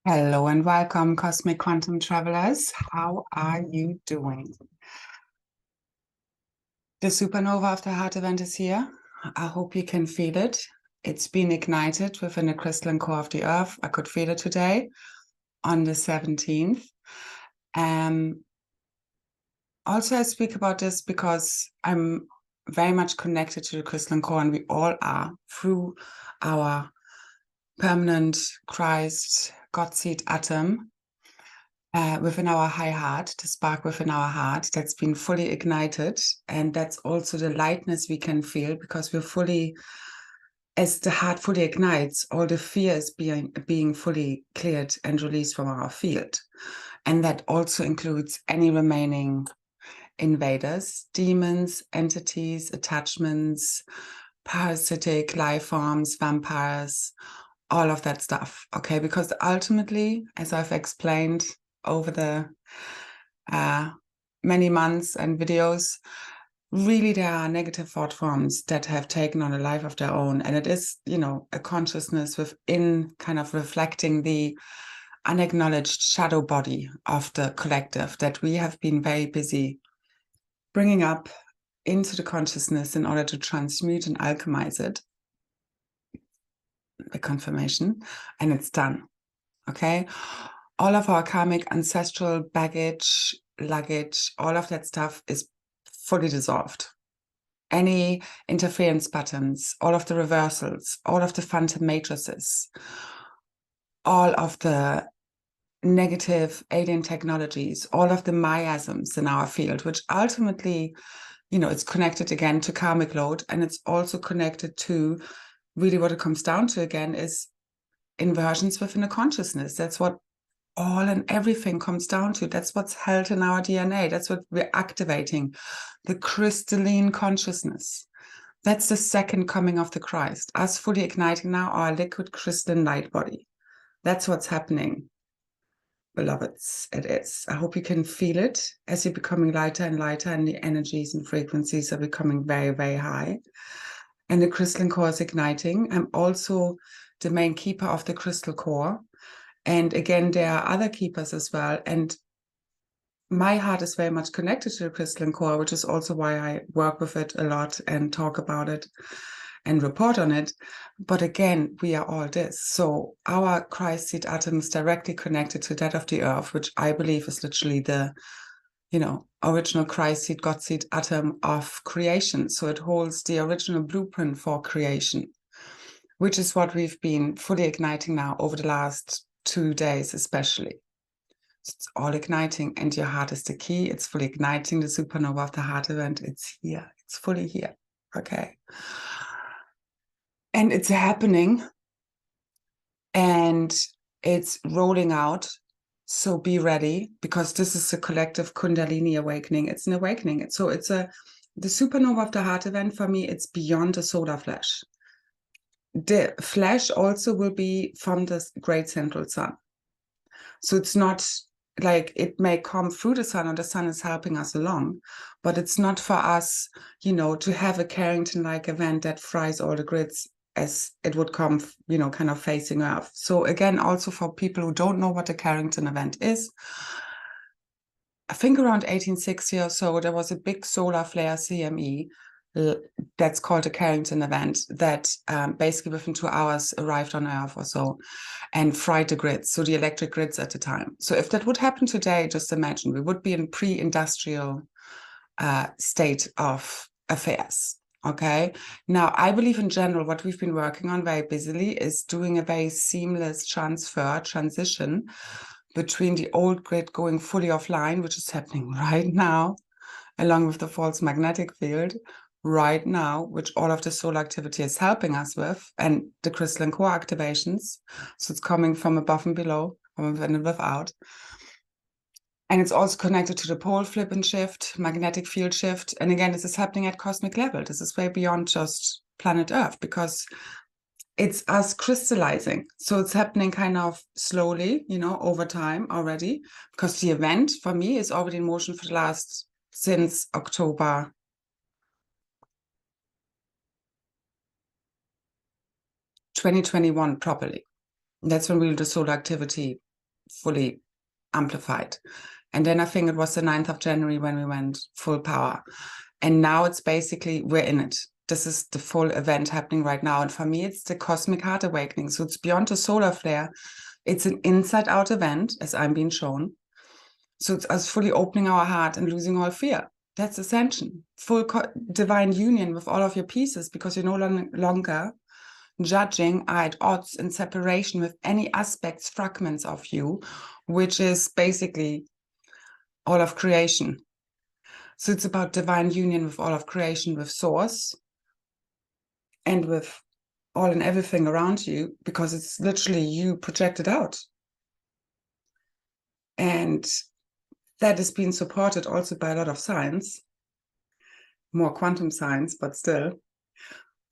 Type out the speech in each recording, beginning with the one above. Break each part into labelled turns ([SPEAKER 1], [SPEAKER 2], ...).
[SPEAKER 1] Hello and welcome, Cosmic Quantum Travelers. How are you doing? The supernova of the heart event is here. I hope you can feel it. It's been ignited within the crystalline core of the earth. I could feel it today on the 17th. Also, I speak about this because I'm very much connected to the crystalline core, and we all are through our permanent Christ God seed atom. Within our high heart, the spark within our heart that's been fully ignited. And that's also the lightness we can feel because we're fully, as the heart fully ignites, all the fear is being fully cleared and released from our field. And that also includes any remaining invaders, demons, entities, attachments, parasitic life forms, vampires, all of that stuff. Okay, because ultimately, as I've explained over the many months and videos, really there are negative thought forms that have taken on a life of their own. And it is, a consciousness within kind of reflecting the unacknowledged shadow body of the collective that we have been very busy bringing up into the consciousness in order to transmute and alchemize it. The confirmation, and it's done. Okay. All of our karmic ancestral baggage, luggage, all of that stuff is fully dissolved. Any interference patterns, all of the reversals, all of the phantom matrices, all of the negative alien technologies, all of the miasms in our field, which ultimately, it's connected again to karmic load, and it's also connected to really what it comes down to again is inversions within a consciousness. That's what all and everything comes down to. That's what's held in our DNA. That's what we're activating, the crystalline consciousness. That's the second coming of the Christ, us fully igniting now our liquid crystalline light body. That's what's happening, beloveds. It is. I hope you can feel it as you're becoming lighter and lighter, and the energies and frequencies are becoming very, very high. And the crystalline core is igniting. I'm also the main keeper of the crystal core. And again, there are other keepers as well. And my heart is very much connected to the crystalline core, which is also why I work with it a lot and talk about it and report on it. But again, we are all this. So our Christ seed atom is directly connected to that of the earth, which I believe is literally the original Christ seed, God seed atom of creation. So it holds the original blueprint for creation, which is what we've been fully igniting now over the last 2 days, especially. So it's all igniting, and your heart is the key. It's fully igniting the supernova of the heart event. It's here. It's fully here. Okay. And it's happening, and it's rolling out. So be ready, because this is a collective Kundalini awakening. It's an awakening. The supernova of the heart event for me, it's beyond the solar flash. The flash also will be from the great central sun. So it's not like it may come through the sun, or the sun is helping us along, but it's not for us, to have a Carrington-like event that fries all the grids as it would come, kind of facing Earth. So again, also for people who don't know what a Carrington event is, I think around 1860 or so, there was a big solar flare CME that's called a Carrington event that basically within 2 hours arrived on Earth or so and fried the grids, so the electric grids at the time. So if that would happen today, just imagine, we would be in pre-industrial state of affairs. Okay. Now, I believe in general, what we've been working on very busily is doing a very seamless transition between the old grid going fully offline, which is happening right now, along with the false magnetic field right now, which all of the solar activity is helping us with, and the crystalline core activations. So it's coming from above and below, from within and without. And it's also connected to the pole flip and shift, magnetic field shift. And again, this is happening at cosmic level. This is way beyond just planet Earth, because it's us crystallizing. So it's happening kind of slowly, over time already, because the event for me is already in motion since October 2021 properly. That's when the solar activity fully amplified. And then I think it was the 9th of January when we went full power. And now it's basically, we're in it. This is the full event happening right now. And for me, it's the cosmic heart awakening. So it's beyond the solar flare. It's an inside-out event, as I'm being shown. So it's us fully opening our heart and losing all fear. That's Ascension. Full divine union with all of your pieces, because you're no longer judging, are at odds and separation with any aspects, fragments of you, which is basically all of creation. So it's about divine union with all of creation, with Source, and with all and everything around you, because it's literally you projected out. And that is being supported also by a lot of science, more quantum science, but still,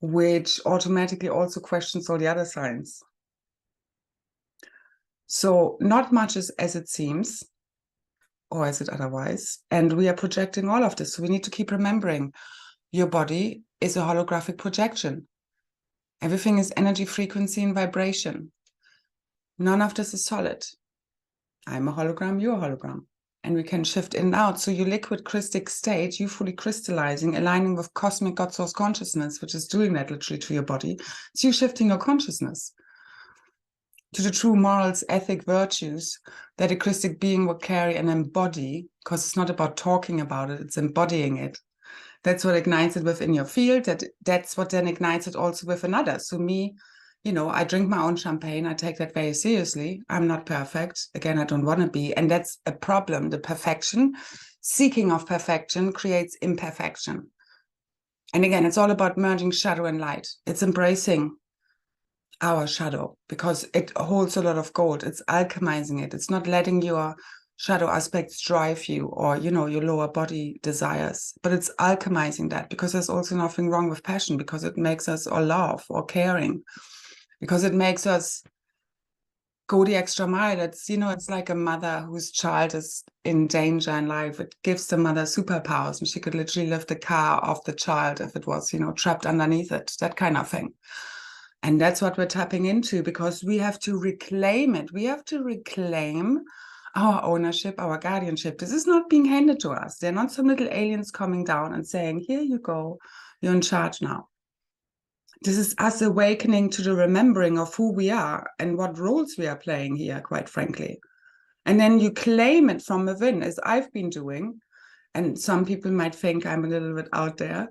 [SPEAKER 1] which automatically also questions all the other science. So not much is as it seems, or is it otherwise? And we are projecting all of this. So we need to keep remembering your body is a holographic projection. Everything is energy, frequency, and vibration. None of this is solid. I'm a hologram, you're a hologram. And we can shift in and out. So your liquid crystallic state, you fully crystallizing, aligning with cosmic God source consciousness, which is doing that literally to your body. So you're shifting your consciousness to the true morals, ethic, virtues that a crystallic being will carry and embody, because it's not about talking about it, it's embodying it. That's what ignites it within your field. That's what then ignites it also with another. So me, you know, I drink my own champagne. I take that very seriously. I'm not perfect. Again, I don't want to be. And that's a problem. The perfection, seeking of perfection creates imperfection. And again, it's all about merging shadow and light. It's embracing our shadow, because it holds a lot of gold. It's alchemizing it. It's not letting your shadow aspects drive you, or, you know, your lower body desires, but it's alchemizing that, because there's also nothing wrong with passion, because it makes us or love or caring, because it makes us go the extra mile. It's, you know, it's like a mother whose child is in danger in life. It gives the mother superpowers, and she could literally lift the car off the child if it was, you know, trapped underneath it, that kind of thing. And that's what we're tapping into, because we have to reclaim it. We have to reclaim our ownership, our guardianship. This is not being handed to us. They're not some little aliens coming down and saying, here you go, you're in charge now. This is us awakening to the remembering of who we are and what roles we are playing here, quite frankly. And then you claim it from within, as I've been doing. And some people might think I'm a little bit out there,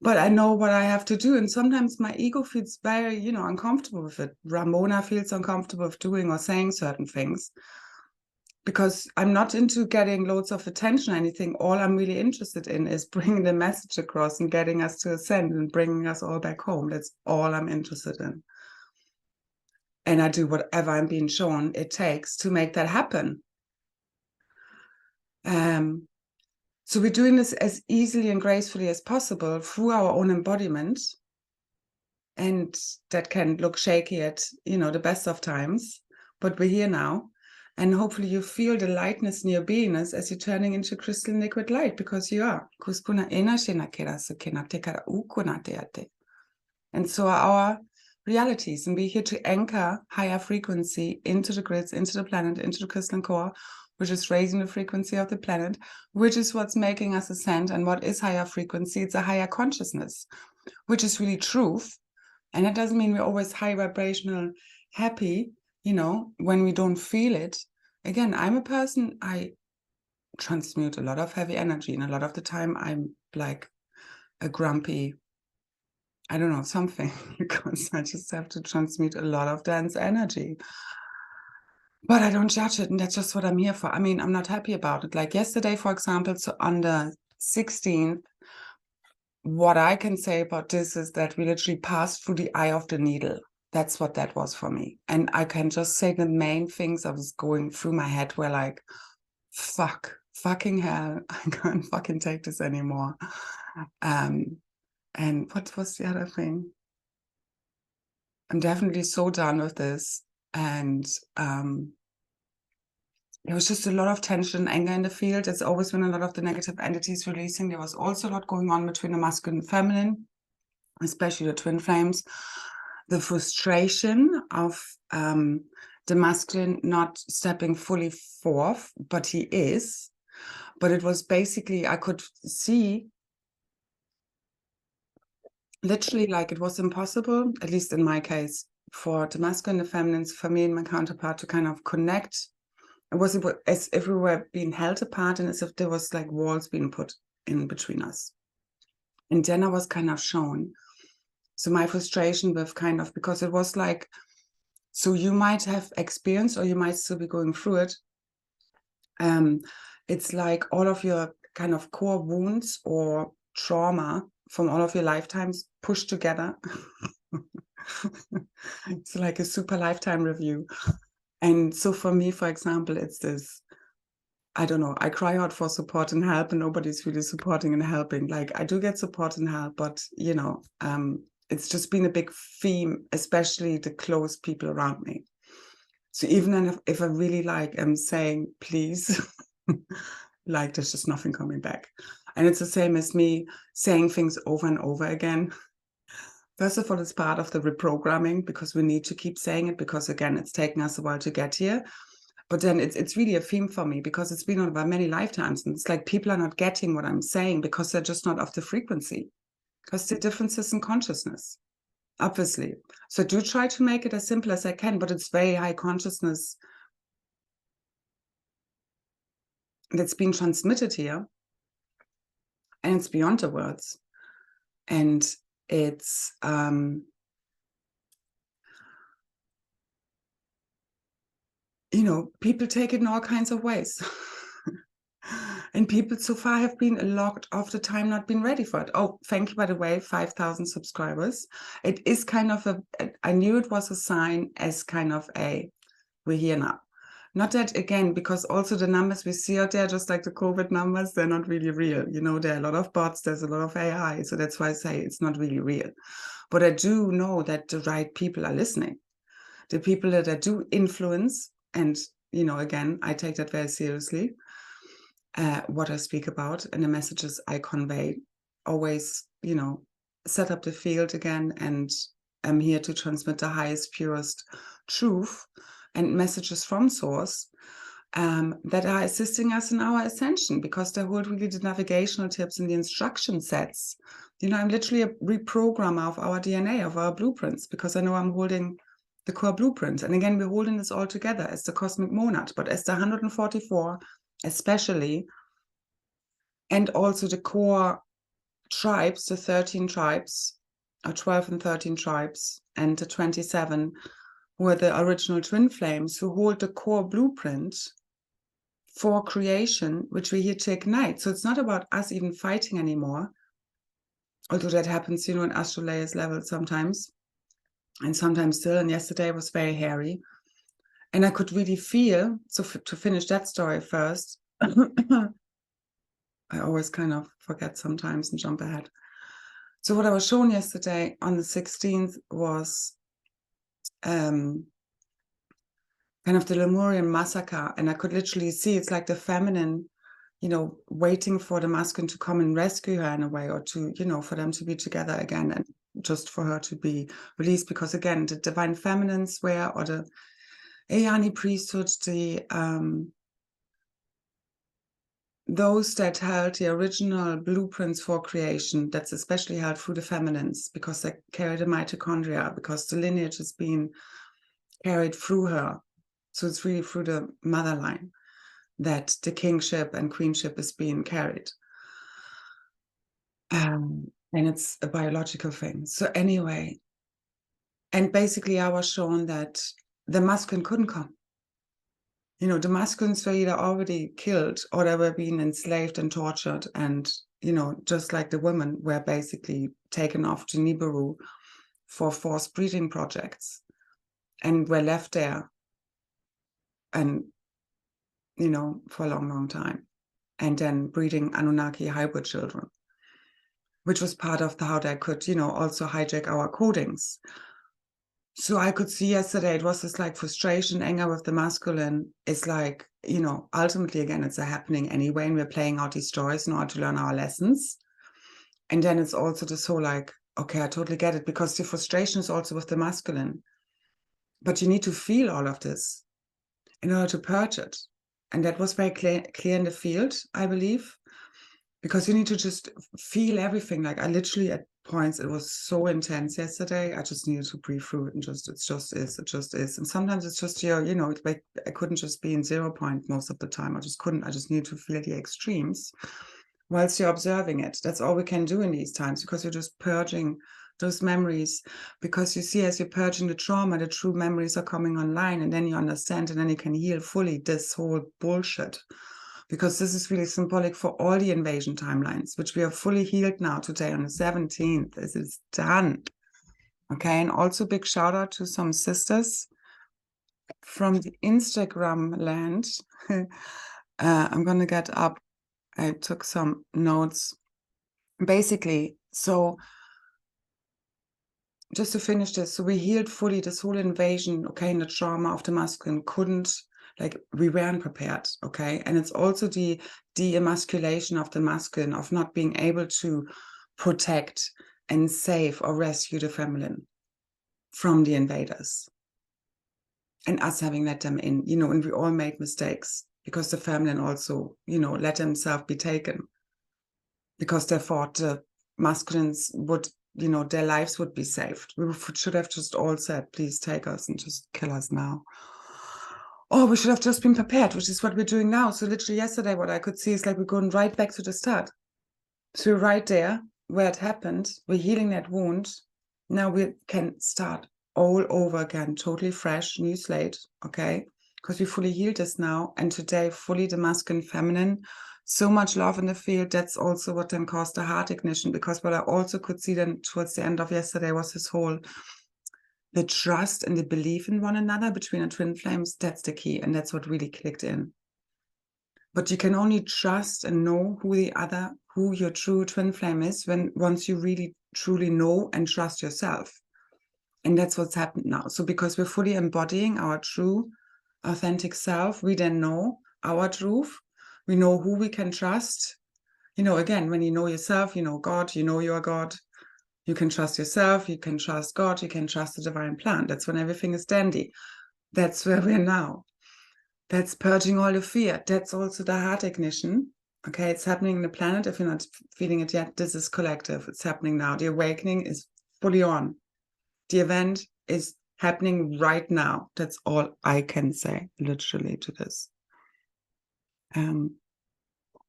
[SPEAKER 1] but I know what I have to do. And sometimes my ego feels very, you know, uncomfortable with it. Ramona feels uncomfortable with doing or saying certain things, because I'm not into getting loads of attention or anything. All I'm really interested in is bringing the message across and getting us to ascend and bringing us all back home. That's all I'm interested in. And I do whatever I'm being shown it takes to make that happen. So we're doing this as easily and gracefully as possible through our own embodiment. And that can look shaky at, you know, the best of times, but we're here now. And hopefully you feel the lightness in your beingness as you're turning into crystalline liquid light, because you are. And so are our realities. And we're here to anchor higher frequency into the grids, into the planet, into the crystalline core, which is raising the frequency of the planet, which is what's making us ascend. And what is higher frequency? It's a higher consciousness, which is really truth. And it doesn't mean we're always high vibrational, happy, you know, when we don't feel it. Again, I'm a person, I transmute a lot of heavy energy. And a lot of the time I'm like a grumpy, I don't know, something, because I just have to transmute a lot of dense energy. But I don't judge it, and that's just what I'm here for. I mean, I'm not happy about it. Like yesterday, for example, so on the 16th, what I can say about this is that we literally passed through the eye of the needle. That's what that was for me. And I can just say the main things that was going through my head were like, fucking hell, I can't fucking take this anymore. And what was the other thing? I'm definitely so done with this. And there was just a lot of tension and anger in the field. There's always been a lot of the negative entities releasing. There was also a lot going on between the masculine and feminine, especially the twin flames. The frustration of the masculine not stepping fully forth, but he is. But it was basically, I could see literally like it was impossible, at least in my case, for the masculine and the feminine, for me and my counterpart to kind of connect. It was as if we were being held apart and as if there was like walls being put in between us. And then I was kind of shown. So my frustration with kind of, because it was like, so you might have experienced or you might still be going through it. It's like all of your kind of core wounds or trauma from all of your lifetimes pushed together. It's like a super lifetime review. And so for me, for example, it's this, I don't know, I cry out for support and help and nobody's really supporting and helping. Like I do get support and help, but you know, it's just been a big theme, especially the close people around me. So even if I really like am saying, please, like there's just nothing coming back. And it's the same as me saying things over and over again. First of all, it's part of the reprogramming because we need to keep saying it because, again, it's taken us a while to get here. But then it's really a theme for me because it's been over many lifetimes. And it's like people are not getting what I'm saying because they're just not of the frequency, because the differences in consciousness, obviously. So I do try to make it as simple as I can, but it's very high consciousness that's been transmitted here. And it's beyond the words. And it's you know, people take it in all kinds of ways. And people so far have been locked off the time, not been ready for it. Oh, thank you, by the way, 5,000 subscribers. It is kind of I knew it was a sign as kind of we're here now. Not that, again, because also the numbers we see out there, just like the COVID numbers, they're not really real. You know, there are a lot of bots, there's a lot of AI. So that's why I say it's not really real. But I do know that the right people are listening. The people that I do influence, and, you know, again, I take that very seriously, what I speak about and the messages I convey, always, you know, set up the field again, and I'm here to transmit the highest, purest truth and messages from source that are assisting us in our ascension, because they hold really the navigational tips and the instruction sets. You know, I'm literally a reprogrammer of our DNA, of our blueprints, because I know I'm holding the core blueprint. And again, we're holding this all together as the cosmic monad, but as the 144 especially, and also the core tribes, the 13 tribes, or 12 and 13 tribes, and the 27 who are the original twin flames, who hold the core blueprint for creation, which we're here to ignite. So it's not about us even fighting anymore, although that happens, you know, in astral layers level sometimes, and sometimes still. And yesterday was very hairy. And I could really feel, so to finish that story first, I always kind of forget sometimes and jump ahead. So what I was shown yesterday on the 16th was kind of the Lemurian massacre. And I could literally see it's like the feminine, you know, waiting for the masculine to come and rescue her in a way, or to, you know, for them to be together again, and just for her to be released. Because again, the divine feminines were, or the Ayani priesthood, those that held the original blueprints for creation, that's especially held through the feminines, because they carry the mitochondria, because the lineage is being carried through her. So it's really through the mother line that the kingship and queenship is being carried. And it's a biological thing. So anyway, and basically I was shown that the masculine couldn't come. You know, the masculines were either already killed or they were being enslaved and tortured. And, you know, just like the women were basically taken off to Nibiru for forced breeding projects and were left there, and, you know, for a long, long time. And then breeding Anunnaki hybrid children, which was part of how they could, you know, also hijack our codings. So I could see yesterday, it was this like frustration, anger with the masculine. It's like, you know, ultimately, again, it's a happening anyway, and we're playing out these stories in order to learn our lessons. And then it's also this whole like, okay, I totally get it, because the frustration is also with the masculine, But you need to feel all of this in order to purge it. And that was very clear in the field, I believe, because you need to just feel everything. Like I literally at points, it was so intense yesterday. I just needed to breathe through it and it just is. And sometimes it's just it's like I couldn't just be in 0 point most of the time. I just couldn't. I just needed to feel the extremes whilst you're observing it. That's all we can do in these times, because you're just purging those memories, because you see, as you're purging the trauma, the true memories are coming online, and then you understand, and then you can heal fully this whole bullshit, because this is really symbolic for all the invasion timelines, which we are fully healed now today on the 17th. This is done. Okay, and also big shout out to some sisters from the Instagram land. I'm gonna get up. I took some notes. Basically, so just to finish this, so we healed fully this whole invasion, okay, and the trauma of the masculine we weren't prepared, okay? And it's also the emasculation of the masculine, of not being able to protect and save or rescue the feminine from the invaders. And us having let them in, and we all made mistakes, because the feminine also, let themselves be taken, because they thought the masculines would, their lives would be saved. We should have just all said, please take us and just kill us now. Or we should have just been prepared, which is what we're doing now. So literally yesterday, what I could see is like we're going right back to the start. So we're right there where it happened. We're healing that wound. Now we can start all over again, totally fresh, new slate, okay? Because we fully healed this now. And today, fully the masculine, feminine, so much love in the field. That's also what then caused the heart ignition, because what I also could see then towards the end of yesterday was this whole, the trust and the belief in one another between the twin flames. That's the key. And that's what really clicked in. But you can only trust and know who your true twin flame is once you really, truly know and trust yourself. And that's what's happened now. So because we're fully embodying our true, authentic self, we then know our truth. We know who we can trust. Again, when you know yourself, you know God, you know you're God. You can trust yourself, you can trust God, you can trust the divine plan. That's when everything is dandy. That's where we're now. That's purging all the fear. That's also the heart ignition. Okay, it's happening in the planet. If you're not feeling it yet, this is collective. It's happening now. The awakening is fully on. The event is happening right now. That's all I can say, literally, to this.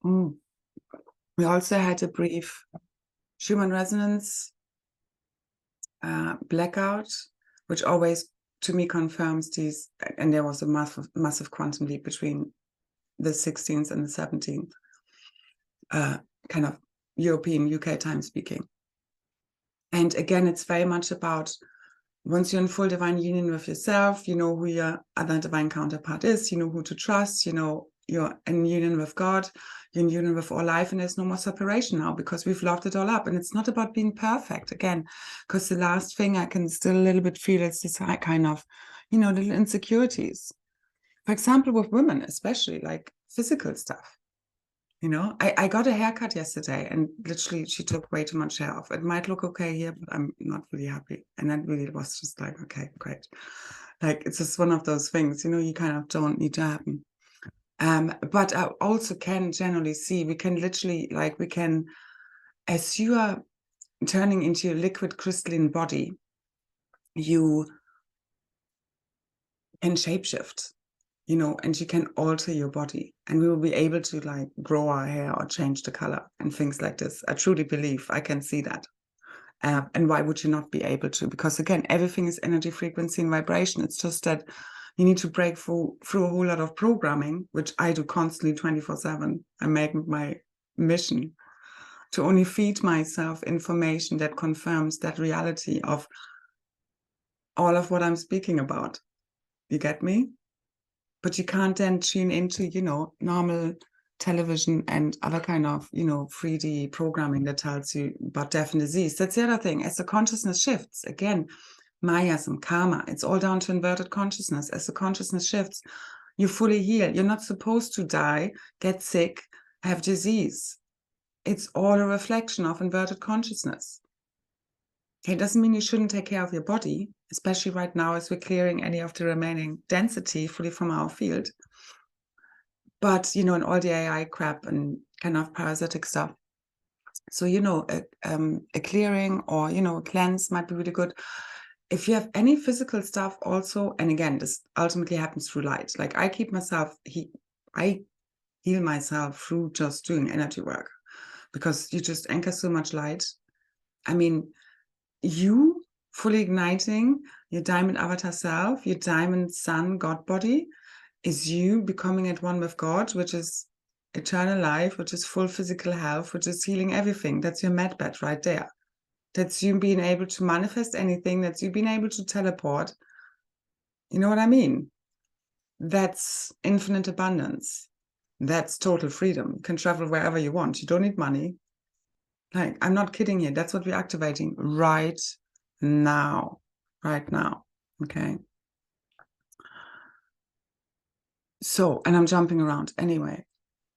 [SPEAKER 1] We also had a brief Schumann resonance blackout, which always, to me, confirms these. And there was a massive quantum leap between the 16th and the 17th, kind of European, UK time speaking. And again, it's very much about, once you're in full divine union with yourself, you know who your other divine counterpart is, you know who to trust, you're in union with God, you're in union with all life, and there's no more separation now, because we've loved it all up. And it's not about being perfect, again, because the last thing I can still a little bit feel is this kind of, little insecurities. For example, with women, especially, like physical stuff. I got a haircut yesterday, and literally she took way too much hair off. It might look okay here, but I'm not really happy. And that really was just like, okay, great. Like, it's just one of those things, you kind of don't need to happen. But I also can generally see, we can literally, as you are turning into a liquid crystalline body, you can shapeshift. And you can alter your body, and we will be able to grow our hair or change the color and things like this. I truly believe I can see that. And why would you not be able to? Because again, everything is energy, frequency, and vibration. It's just that you need to break through a whole lot of programming, which I do constantly 24/7. I make my mission to only feed myself information that confirms that reality of all of what I'm speaking about. You get me? But you can't then tune into, normal television and other kind of, 3D programming that tells you about death and disease. That's the other thing. As the consciousness shifts, again, Mayasm, karma, it's all down to inverted consciousness. As the consciousness shifts, you fully heal. You're not supposed to die, get sick, have disease. It's all a reflection of inverted consciousness. Okay, it doesn't mean you shouldn't take care of your body, especially right now as we're clearing any of the remaining density fully from our field. But, you know, and all the AI crap and kind of parasitic stuff. So, you know, a clearing or, you know, a cleanse might be really good. If you have any physical stuff also, and again, this ultimately happens through light. Like I keep myself, I heal myself through just doing energy work because you just anchor so much light. I mean, you fully igniting your diamond avatar self, your diamond sun God body is you becoming at one with God, which is eternal life, which is full physical health, which is healing everything. That's your med bed right there. That's you being able to manifest anything. That's you being able to teleport. You know what I mean? That's infinite abundance. That's total freedom. You can travel wherever you want. You don't need money. Like, I'm not kidding here. That's what we're activating right now. Right now. Okay. So, and I'm jumping around anyway.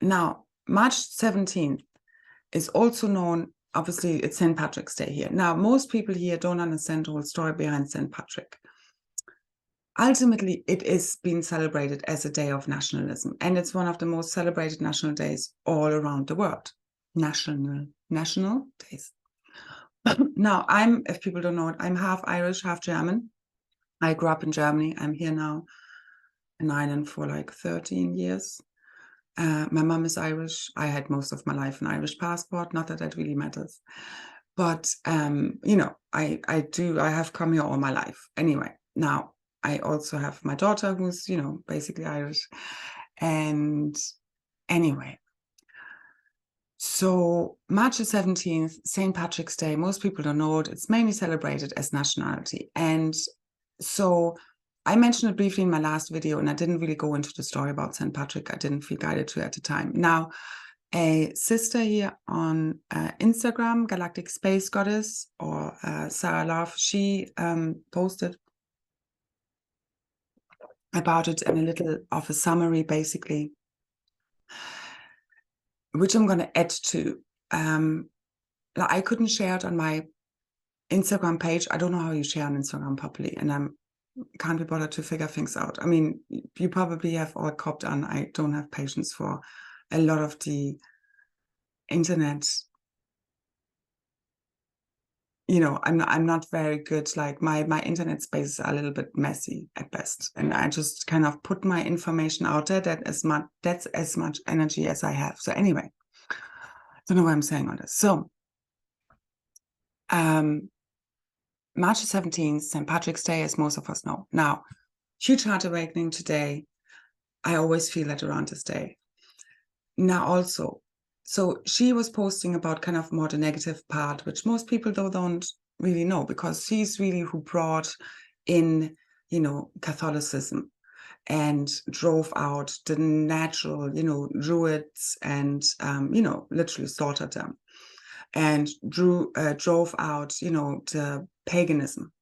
[SPEAKER 1] Now, March 17th is also known, obviously, it's St. Patrick's Day here. Now, most people here don't understand the whole story behind St. Patrick. Ultimately, it is being celebrated as a day of nationalism, and it's one of the most celebrated national days all around the world. National days. Now, if people don't know it, I'm half Irish, half German. I grew up in Germany. I'm here now in Ireland for like 13 years. My mom is Irish. I had most of my life an Irish passport. Not that that really matters. But, you know, I have come here all my life. Anyway, now I also have my daughter who's, you know, basically Irish. And anyway, so March the 17th, St. Patrick's Day, most people don't know it. It's mainly celebrated as nationality. And so I mentioned it briefly in my last video, and I didn't really go into the story about St. Patrick. I didn't feel guided to at the time. Now, a sister here on Instagram, Galactic Space Goddess, or Sarah Love, she posted about it and a little of a summary, basically, which I'm going to add to. I couldn't share it on my Instagram page. I don't know how you share on Instagram properly, and I can't be bothered to figure things out. I mean, you probably have all copped on. I don't have patience for a lot of the internet. You know, I'm not very good. Like my internet spaces are a little bit messy at best, and I just kind of put my information out there. That's as much energy as I have. So anyway, I don't know why I'm saying all this. So, March 17th, St. Patrick's Day, as most of us know. Now, huge heart awakening today. I always feel that around this day. Now, also, so she was posting about kind of more the negative part, which most people don't really know, because she's really who brought in, you know, Catholicism and drove out the natural, you know, druids and, you know, literally slaughtered them and drove out, you know, the paganism.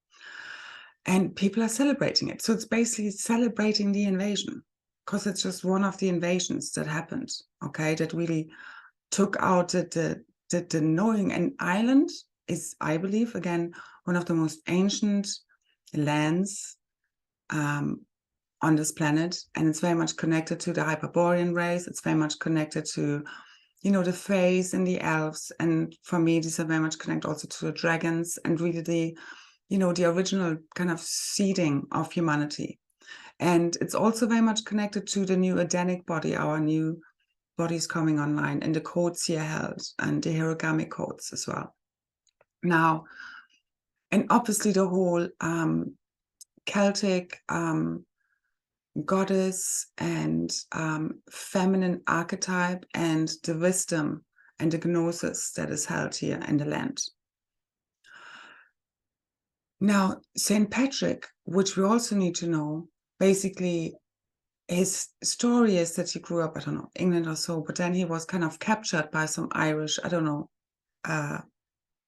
[SPEAKER 1] And people are celebrating it. So it's basically celebrating the invasion, because it's just one of the invasions that happened, okay, that really took out the knowing. And Ireland is, I believe, again, one of the most ancient lands on this planet. And it's very much connected to the Hyperborean race. It's very much connected to, you know, the Fays and the elves. And for me, these are very much connected also to the dragons and really the, you know, the original kind of seeding of humanity. And it's also very much connected to the new Adenic body, our new bodies coming online, and the codes here held, and the hierogamic codes as well. Now, and obviously the whole Celtic goddess and feminine archetype and the wisdom and the gnosis that is held here in the land. Now, St. Patrick, which we also need to know, basically his story is that he grew up, I don't know, England or so, but then he was kind of captured by some Irish, I don't know,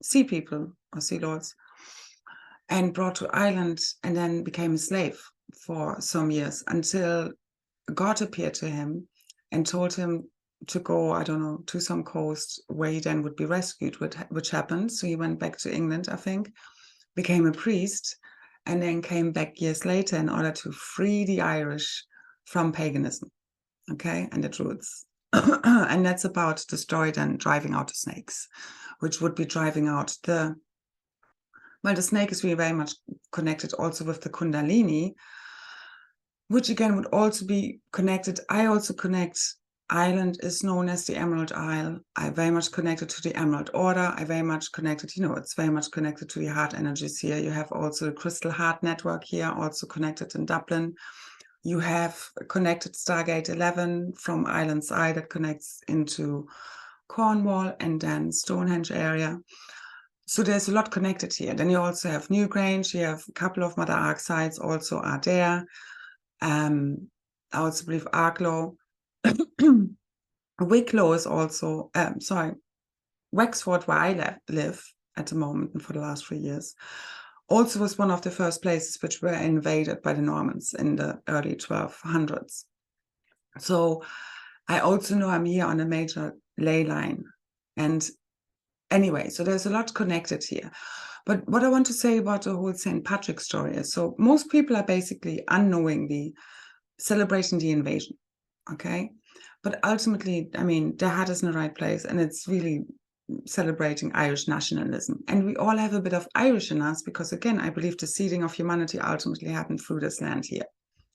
[SPEAKER 1] sea people or sea lords, and brought to Ireland, and then became a slave for some years until God appeared to him and told him to go, I don't know, to some coast where he then would be rescued, which happened. So he went back to England, I think. became a priest, and then came back years later in order to free the Irish from paganism, okay, and the Druids. And that's about the story then driving out the snakes, which would be driving out the snake is really very much connected also with the Kundalini, which again would also be connected. I also connect, Ireland is known as the Emerald Isle. I very much connected to the Emerald Order. I very much connected, it's very much connected to the heart energies here. You have also the Krystal Heart Network here, also connected in Dublin. You have connected Stargate 11 from Island Side that connects into Cornwall and then Stonehenge area. So there's a lot connected here. Then you also have Newgrange. You have a couple of Mother Ark sites also are there. I also believe Arklow. Wicklow is also, Wexford, where I live at the moment and for the last 3 years, also was one of the first places which were invaded by the Normans in the early 1200s. So I also know I'm here on a major ley line. And anyway, so there's a lot connected here. But what I want to say about the whole St. Patrick story is, so most people are basically unknowingly celebrating the invasion, okay? But ultimately, I mean, their heart is in the right place, and it's really celebrating Irish nationalism. And we all have a bit of Irish in us because, again, I believe the seeding of humanity ultimately happened through this land here.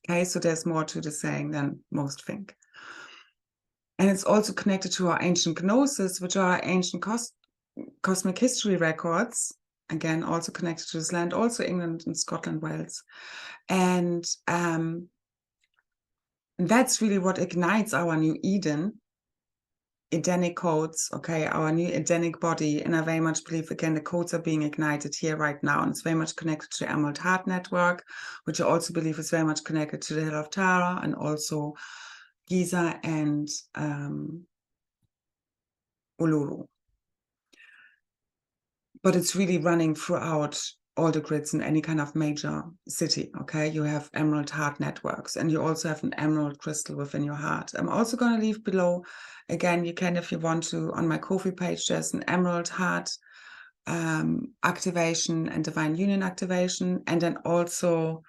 [SPEAKER 1] Okay, so there's more to the saying than most think. And it's also connected to our ancient gnosis, which are ancient cosmic history records, again, also connected to this land, also England and Scotland, Wales. And that's really what ignites our new Eden, Edenic codes, okay, our new Edenic body. And I very much believe, again, the codes are being ignited here right now. And it's very much connected to the Emerald Heart Network, which I also believe is very much connected to the Hill of Tara and also Giza and Uluru. But it's really running throughout all the grids in any kind of major city, okay? You have Emerald Heart networks, and you also have an emerald crystal within your heart. I'm also going to leave below, again, you can, if you want to, on my Ko-fi page, there's an Emerald Heart activation and Divine Union activation, and then also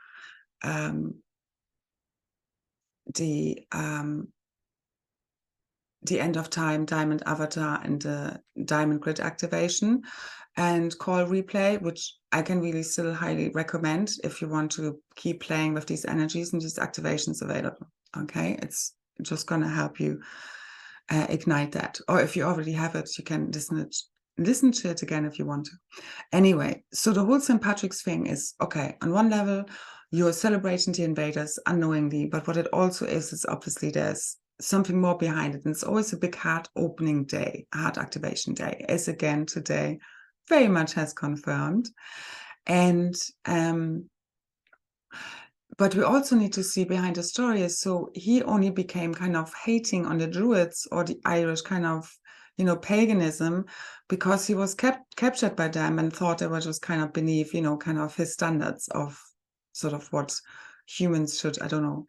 [SPEAKER 1] the End of Time Diamond Avatar and the Diamond Grid activation and call replay, which I can really still highly recommend if you want to keep playing with these energies and these activations available. Okay, it's just going to help you ignite that. Or if you already have it, you can listen to it again if you want to. Anyway, so the whole St. Patrick's thing is, okay, on one level, you're celebrating the invaders unknowingly, but what it also is obviously there's something more behind it. And it's always a big heart opening day, heart activation day, as again today very much has confirmed. And but we also need to see behind the story is, so he only became kind of hating on the Druids or the Irish kind of, paganism, because he was captured by them and thought they were just kind of beneath, kind of his standards of sort of what humans should, I don't know,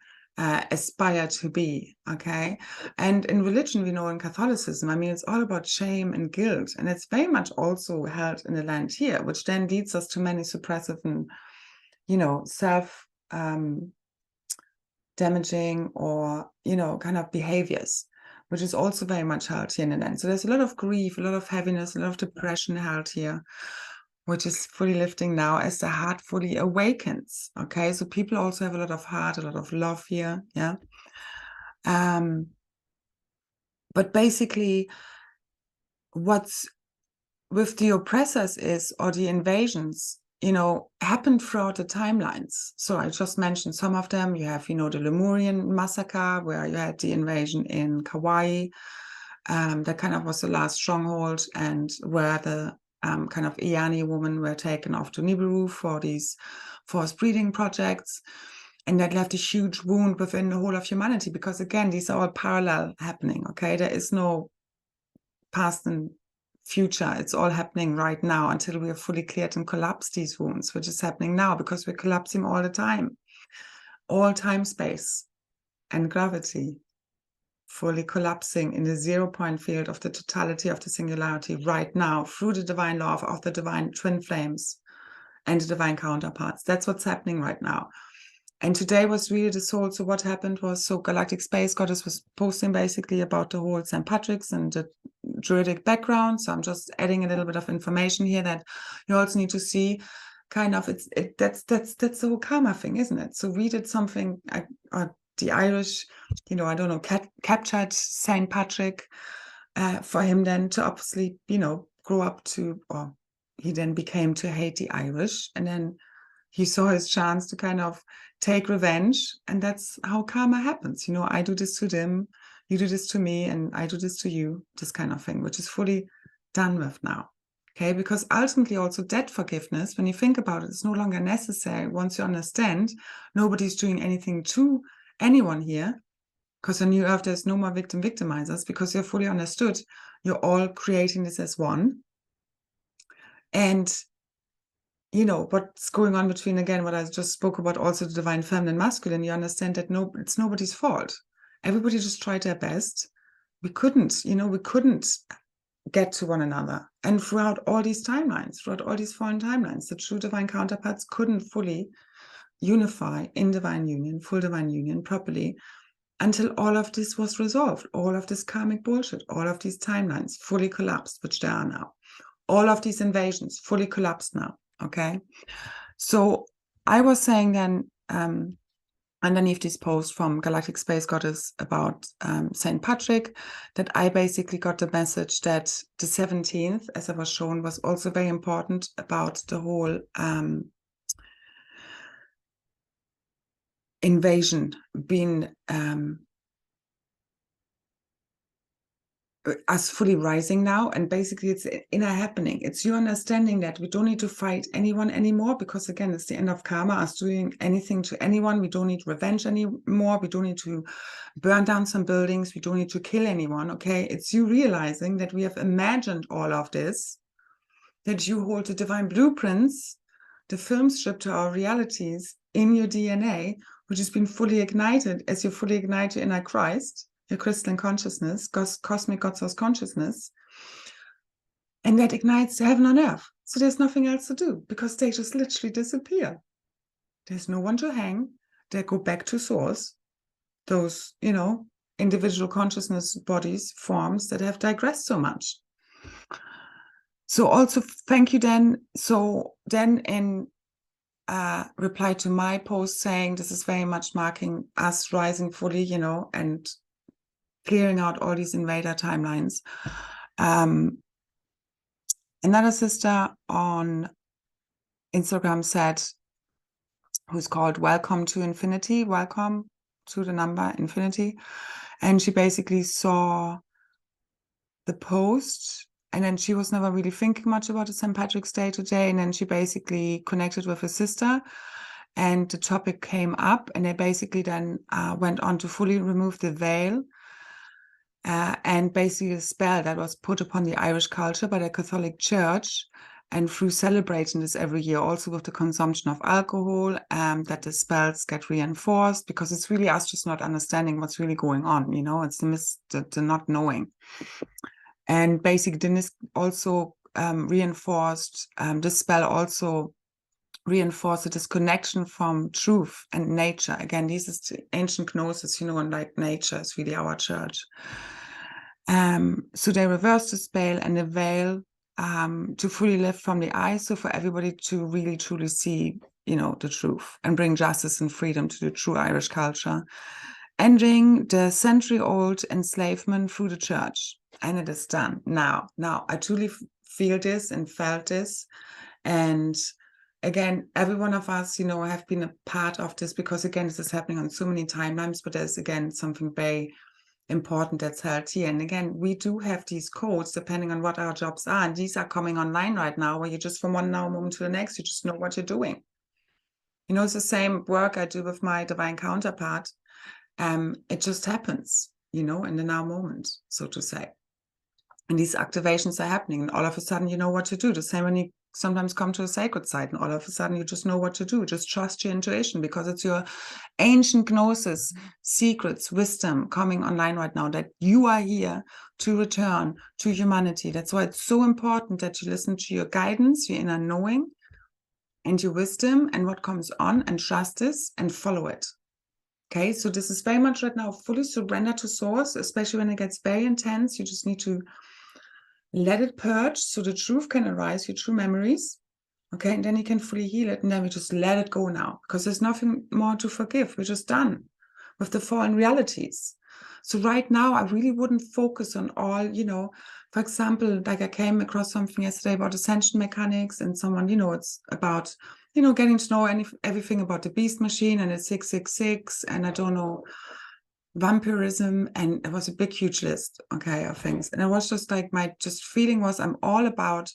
[SPEAKER 1] aspire to be, okay? And in religion, we know in Catholicism, I mean, it's all about shame and guilt, and it's very much also held in the land here, which then leads us to many suppressive and, self damaging or, kind of behaviors, which is also very much held here in the land. So there's a lot of grief, a lot of heaviness, a lot of depression held here, which is fully lifting now as the heart fully awakens. Okay, so people also have a lot of heart, a lot of love here. Yeah. But basically, what's with the oppressors is, or the invasions, happened throughout the timelines. So I just mentioned some of them. You have, the Lemurian massacre, where you had the invasion in Kauai. That kind of was the last stronghold, and where the kind of Iani women were taken off to Nibiru for these forced breeding projects. And that left a huge wound within the whole of humanity, because again, these are all parallel happening, okay? There is no past and future. It's all happening right now until we have fully cleared and collapsed these wounds, which is happening now because we're collapsing all the time. All time, space, and gravity. Fully collapsing in the 0-point field of the totality of the singularity right now through the divine law of the divine twin flames and the divine counterparts. That's what's happening right now. And today was really the soul. So what happened was, so Galactic Space Goddess was posting basically about the whole St. Patrick's and the Druidic background. So I'm just adding a little bit of information here that you also need to see kind of, that's the whole karma thing, isn't it? So we did something, the Irish, I don't know, captured St. Patrick for him then to obviously, grow up to, or he then became to hate the Irish. And then he saw his chance to kind of take revenge. And that's how karma happens. I do this to them, you do this to me, and I do this to you, this kind of thing, which is fully done with now. Okay, because ultimately also debt forgiveness, when you think about it, it's no longer necessary. Once you understand, nobody's doing anything to anyone here, because on New Earth, there's no more victimizers, because you're fully understood. You're all creating this as one. And, what's going on between, again, what I just spoke about, also the divine feminine, masculine, you understand that it's nobody's fault. Everybody just tried their best. We couldn't get to one another. And throughout all these timelines, throughout all these foreign timelines, the true divine counterparts couldn't fully unify in divine union, full divine union properly, until all of this was resolved. All of this karmic bullshit, all of these timelines fully collapsed, which they are now. All of these invasions fully collapsed now. Okay. So I was saying then, underneath this post from Galactic Space Goddess about St. Patrick, that I basically got the message that the 17th, as I was shown, was also very important about the whole invasion being us fully rising now. And basically it's inner happening. It's you understanding that we don't need to fight anyone anymore, because again, it's the end of karma, us doing anything to anyone. We don't need revenge anymore. We don't need to burn down some buildings. We don't need to kill anyone. Okay. It's you realizing that we have imagined all of this, that you hold the divine blueprints, the film script to our realities in your DNA, which has been fully ignited as you fully ignite your inner Christ, your crystalline consciousness, cosmic God source consciousness, and that ignites heaven on earth. So there's nothing else to do, because they just literally disappear. There's no one to hang. They go back to source. Those, individual consciousness bodies, forms that have digressed so much. So also, thank you then. So then in reply to my post saying this is very much marking us rising fully, and clearing out all these invader timelines. Another sister on Instagram said, who's called Welcome to Infinity, welcome to the number infinity. And she basically saw the post, and then she was never really thinking much about the St. Patrick's Day today. And then she basically connected with her sister, and the topic came up, and they basically then went on to fully remove the veil. And basically a spell that was put upon the Irish culture by the Catholic Church, and through celebrating this every year, also with the consumption of alcohol, that the spells get reinforced, because it's really us just not understanding what's really going on, it's the not knowing. And basically this also reinforced, this spell also reinforced the disconnection from truth and nature. Again, this is the ancient gnosis, and like nature is really our church. So they reversed the spell and the veil to fully lift from the eyes, so for everybody to really truly see, the truth, and bring justice and freedom to the true Irish culture, ending the century-old enslavement through the church. And it is done now. Now I truly feel this and felt this, and again, every one of us, have been a part of this, because again, this is happening on so many timelines, but there's again something very important that's held here. And again, we do have these codes depending on what our jobs are, and these are coming online right now, where you just from one now moment to the next, you just know what you're doing. It's the same work I do with my divine counterpart. It just happens, in the now moment, so to say. And these activations are happening, and all of a sudden you know what to do. The same when you sometimes come to a sacred site, and all of a sudden you just know what to do. Just trust your intuition, because it's your ancient gnosis, secrets, wisdom coming online right now, that you are here to return to humanity. That's why it's so important that you listen to your guidance, your inner knowing, and your wisdom and what comes on, and trust this and follow it. Okay, so this is very much right now, fully surrender to source, especially when it gets very intense. You just need to let it purge so the truth can arise, your true memories. Okay, and then you can fully heal it, and then we just let it go now, because there's nothing more to forgive. We're just done with the fallen realities. So right now, I really wouldn't focus on all, for example, like I came across something yesterday about Ascension mechanics, and someone, it's about, getting to know everything about the beast machine and it's 666, and I don't know, vampirism, and it was a big, huge list, okay, of things. And it was just like, my feeling was, I'm all about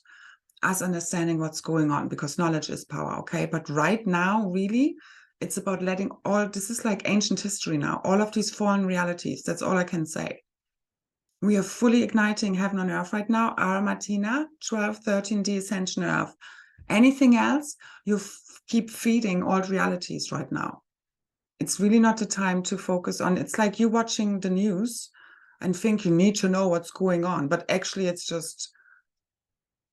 [SPEAKER 1] us understanding what's going on, because knowledge is power, okay? But right now, really, it's about letting this is like ancient history now, all of these fallen realities, that's all I can say. We are fully igniting heaven on earth right now, Ara Martina, 12, 13D Ascension Earth. Anything else, you keep feeding old realities right now. It's really not the time to focus on, it's like you watching the news and think you need to know what's going on, but actually it's just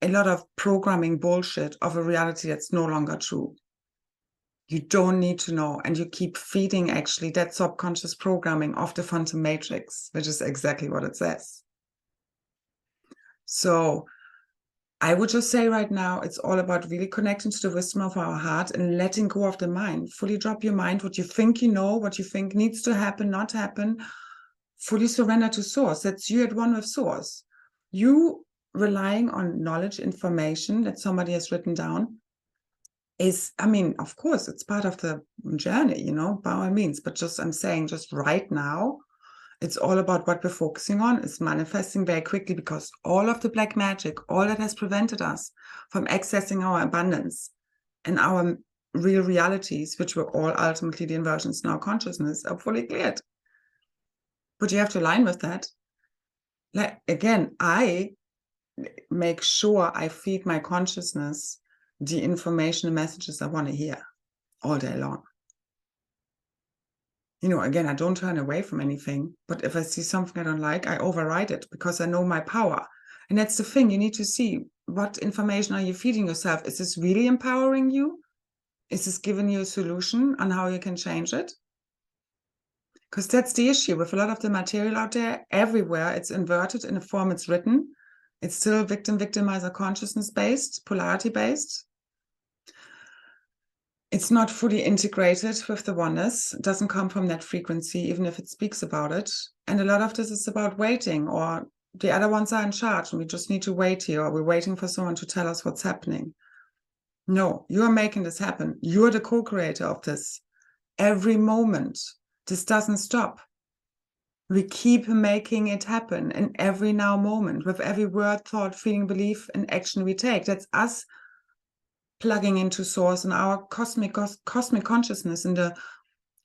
[SPEAKER 1] a lot of programming bullshit of a reality that's no longer true. You don't need to know, and you keep feeding actually that subconscious programming of the quantum matrix, which is exactly what it says. So I would just say right now, it's all about really connecting to the wisdom of our heart and letting go of the mind. Fully drop your mind, what you think you know, what you think needs to happen, not happen. Fully surrender to source. That's you at one with source. You relying on knowledge, information that somebody has written down is, of course, it's part of the journey, by all means, but I'm saying just right now, it's all about what we're focusing on is manifesting very quickly, because all of the black magic, all that has prevented us from accessing our abundance and our real realities, which were all ultimately the inversions in our consciousness, are fully cleared. But you have to align with that. Like, again, I make sure I feed my consciousness the information and messages I want to hear all day long. Again, I don't turn away from anything, but if I see something I don't like, I override it, because I know my power. And that's the thing, you need to see, what information are you feeding yourself? Is this really empowering you? Is this giving you a solution on how you can change it? Because that's the issue with a lot of the material out there. Everywhere it's inverted in the form it's written. It's still victim-victimizer consciousness-based, polarity-based. It's not fully integrated with the oneness. It doesn't come from that frequency, even if it speaks about it. And a lot of this is about waiting, or the other ones are in charge and we just need to wait here, or we're waiting for someone to tell us what's happening. No, you are making this happen. You're the co-creator of this. Every moment, this doesn't stop. We keep making it happen in every now moment, with every word, thought, feeling, belief, and action we take. That's us plugging into source and our cosmic consciousness, and the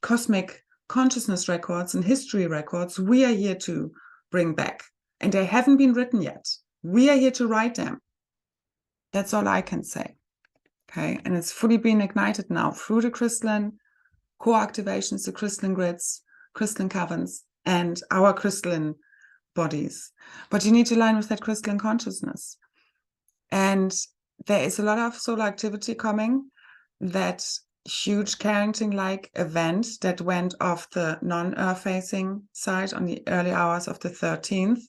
[SPEAKER 1] cosmic consciousness records and history records we are here to bring back. And they haven't been written yet. We are here to write them. That's all I can say. Okay, and it's fully being ignited now through the crystalline core activations, the crystalline grids, crystalline caverns, and our crystalline bodies. But you need to align with that crystalline consciousness. And there is a lot of solar activity coming. That huge Carrington-like event that went off the non-Earth facing side on the early hours of the 13th,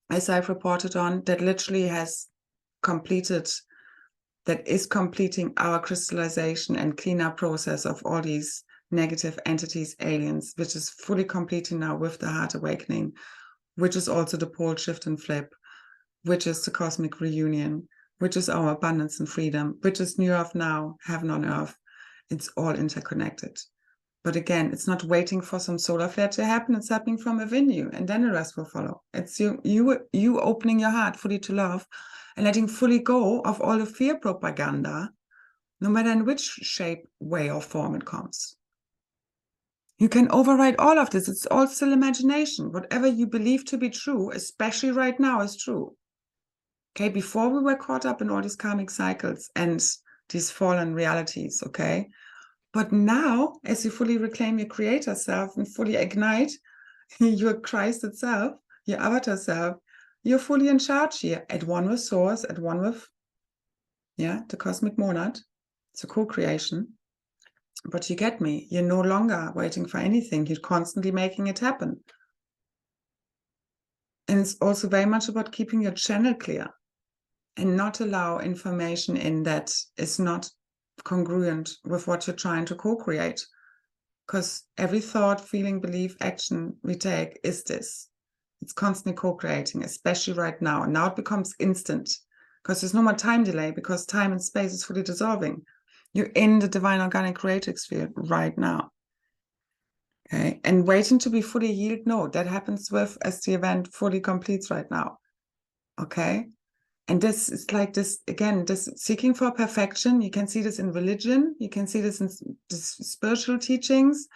[SPEAKER 1] as I've reported on, that literally has completed, that is completing our crystallization and cleanup process of all these negative entities, aliens, which is fully completing now with the heart awakening, which is also the pole shift and flip, which is the cosmic reunion, which is our abundance and freedom, which is New Earth now, heaven on earth. It's all interconnected. But again, it's not waiting for some solar flare to happen. It's happening from within you, and then the rest will follow. It's you opening your heart fully to love and letting fully go of all the fear propaganda, no matter in which shape, way, or form it comes. You can override all of this. It's all still imagination. Whatever you believe to be true, especially right now, is true. Okay, before we were caught up in all these karmic cycles and these fallen realities, okay? But now, as you fully reclaim your creator self and fully ignite your Christ itself, your avatar self, you're fully in charge here, at one with source, at one with, the cosmic monad, It's a co-creation. But you get me. You're no longer waiting for anything. You're constantly making it happen. And it's also very much about keeping your channel clear and not allow information in that is not congruent with what you're trying to co-create. Because every thought, feeling, belief, action we take is this. It's constantly co-creating, especially right now. And now it becomes instant because there's no more time delay, because time and space is fully dissolving. You're in the divine organic creative field right now. Okay. And waiting to be fully healed, no, that happens as the event fully completes right now. Okay. And this is like this, again, this seeking for perfection. You can see this in religion. You can see this in spiritual teachings,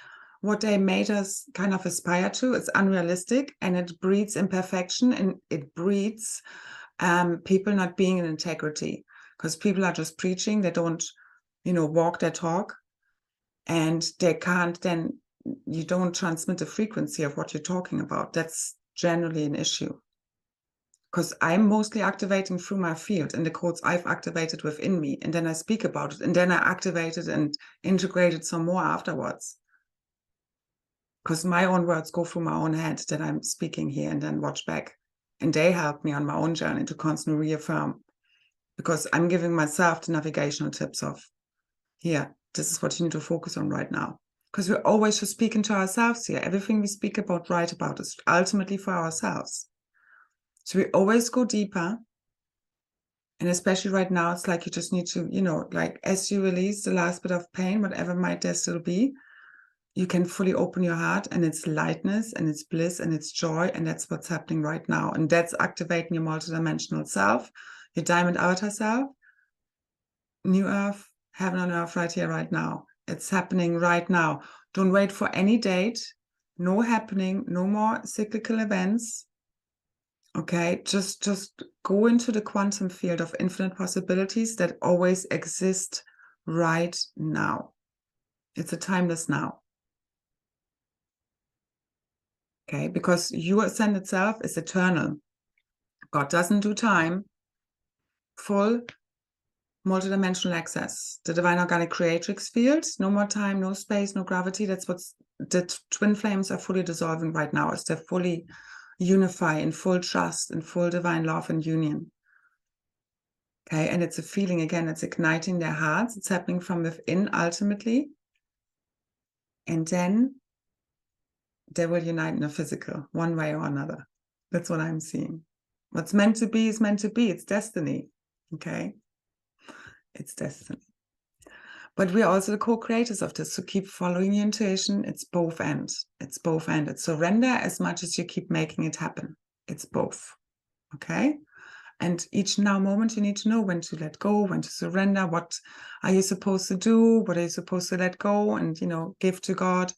[SPEAKER 1] what they made us kind of aspire to. It's unrealistic, and it breeds imperfection, and it breeds people not being in integrity, because people are just preaching. They don't, walk their talk, and they can't then, you don't transmit the frequency of what you're talking about. That's generally an issue. Because I'm mostly activating through my field and the codes I've activated within me. And then I speak about it. And then I activate it and integrate it some more afterwards. Because my own words go through my own head that I'm speaking here and then watch back. And they help me on my own journey to constantly reaffirm. Because I'm giving myself the navigational tips of, here, this is what you need to focus on right now. Because we're always just speaking to ourselves here. Everything we speak about, write about, is ultimately for ourselves. So we always go deeper. And especially right now, it's like you just need to, like as you release the last bit of pain, whatever might there still be, you can fully open your heart, and it's lightness and it's bliss and it's joy. And that's what's happening right now. And that's activating your multidimensional self, your diamond avatar self, new earth, heaven on earth, right here, right now. It's happening right now. Don't wait for any date. No happening, no more cyclical events. Okay, just go into the quantum field of infinite possibilities that always exist right now. It's a timeless now. Okay, because your ascended self is eternal. God doesn't do time. Full multidimensional access. The divine organic creatrix field, no more time, no space, no gravity. That's what's the twin flames are fully dissolving right now, as they're fully unify in full trust and full divine love and union. Okay, and it's a feeling, again, it's igniting their hearts. It's happening from within ultimately. And then they will unite in the physical, one way or another. That's what I'm seeing. What's meant to be is meant to be. It's destiny. Okay, it's destiny. But we're also the co-creators of this. So keep following your intuition. It's both ends. It's both ends. It's surrender as much as you keep making it happen. It's both. Okay. And each now moment, you need to know when to let go, when to surrender. What are you supposed to do? What are you supposed to let go and, give to God?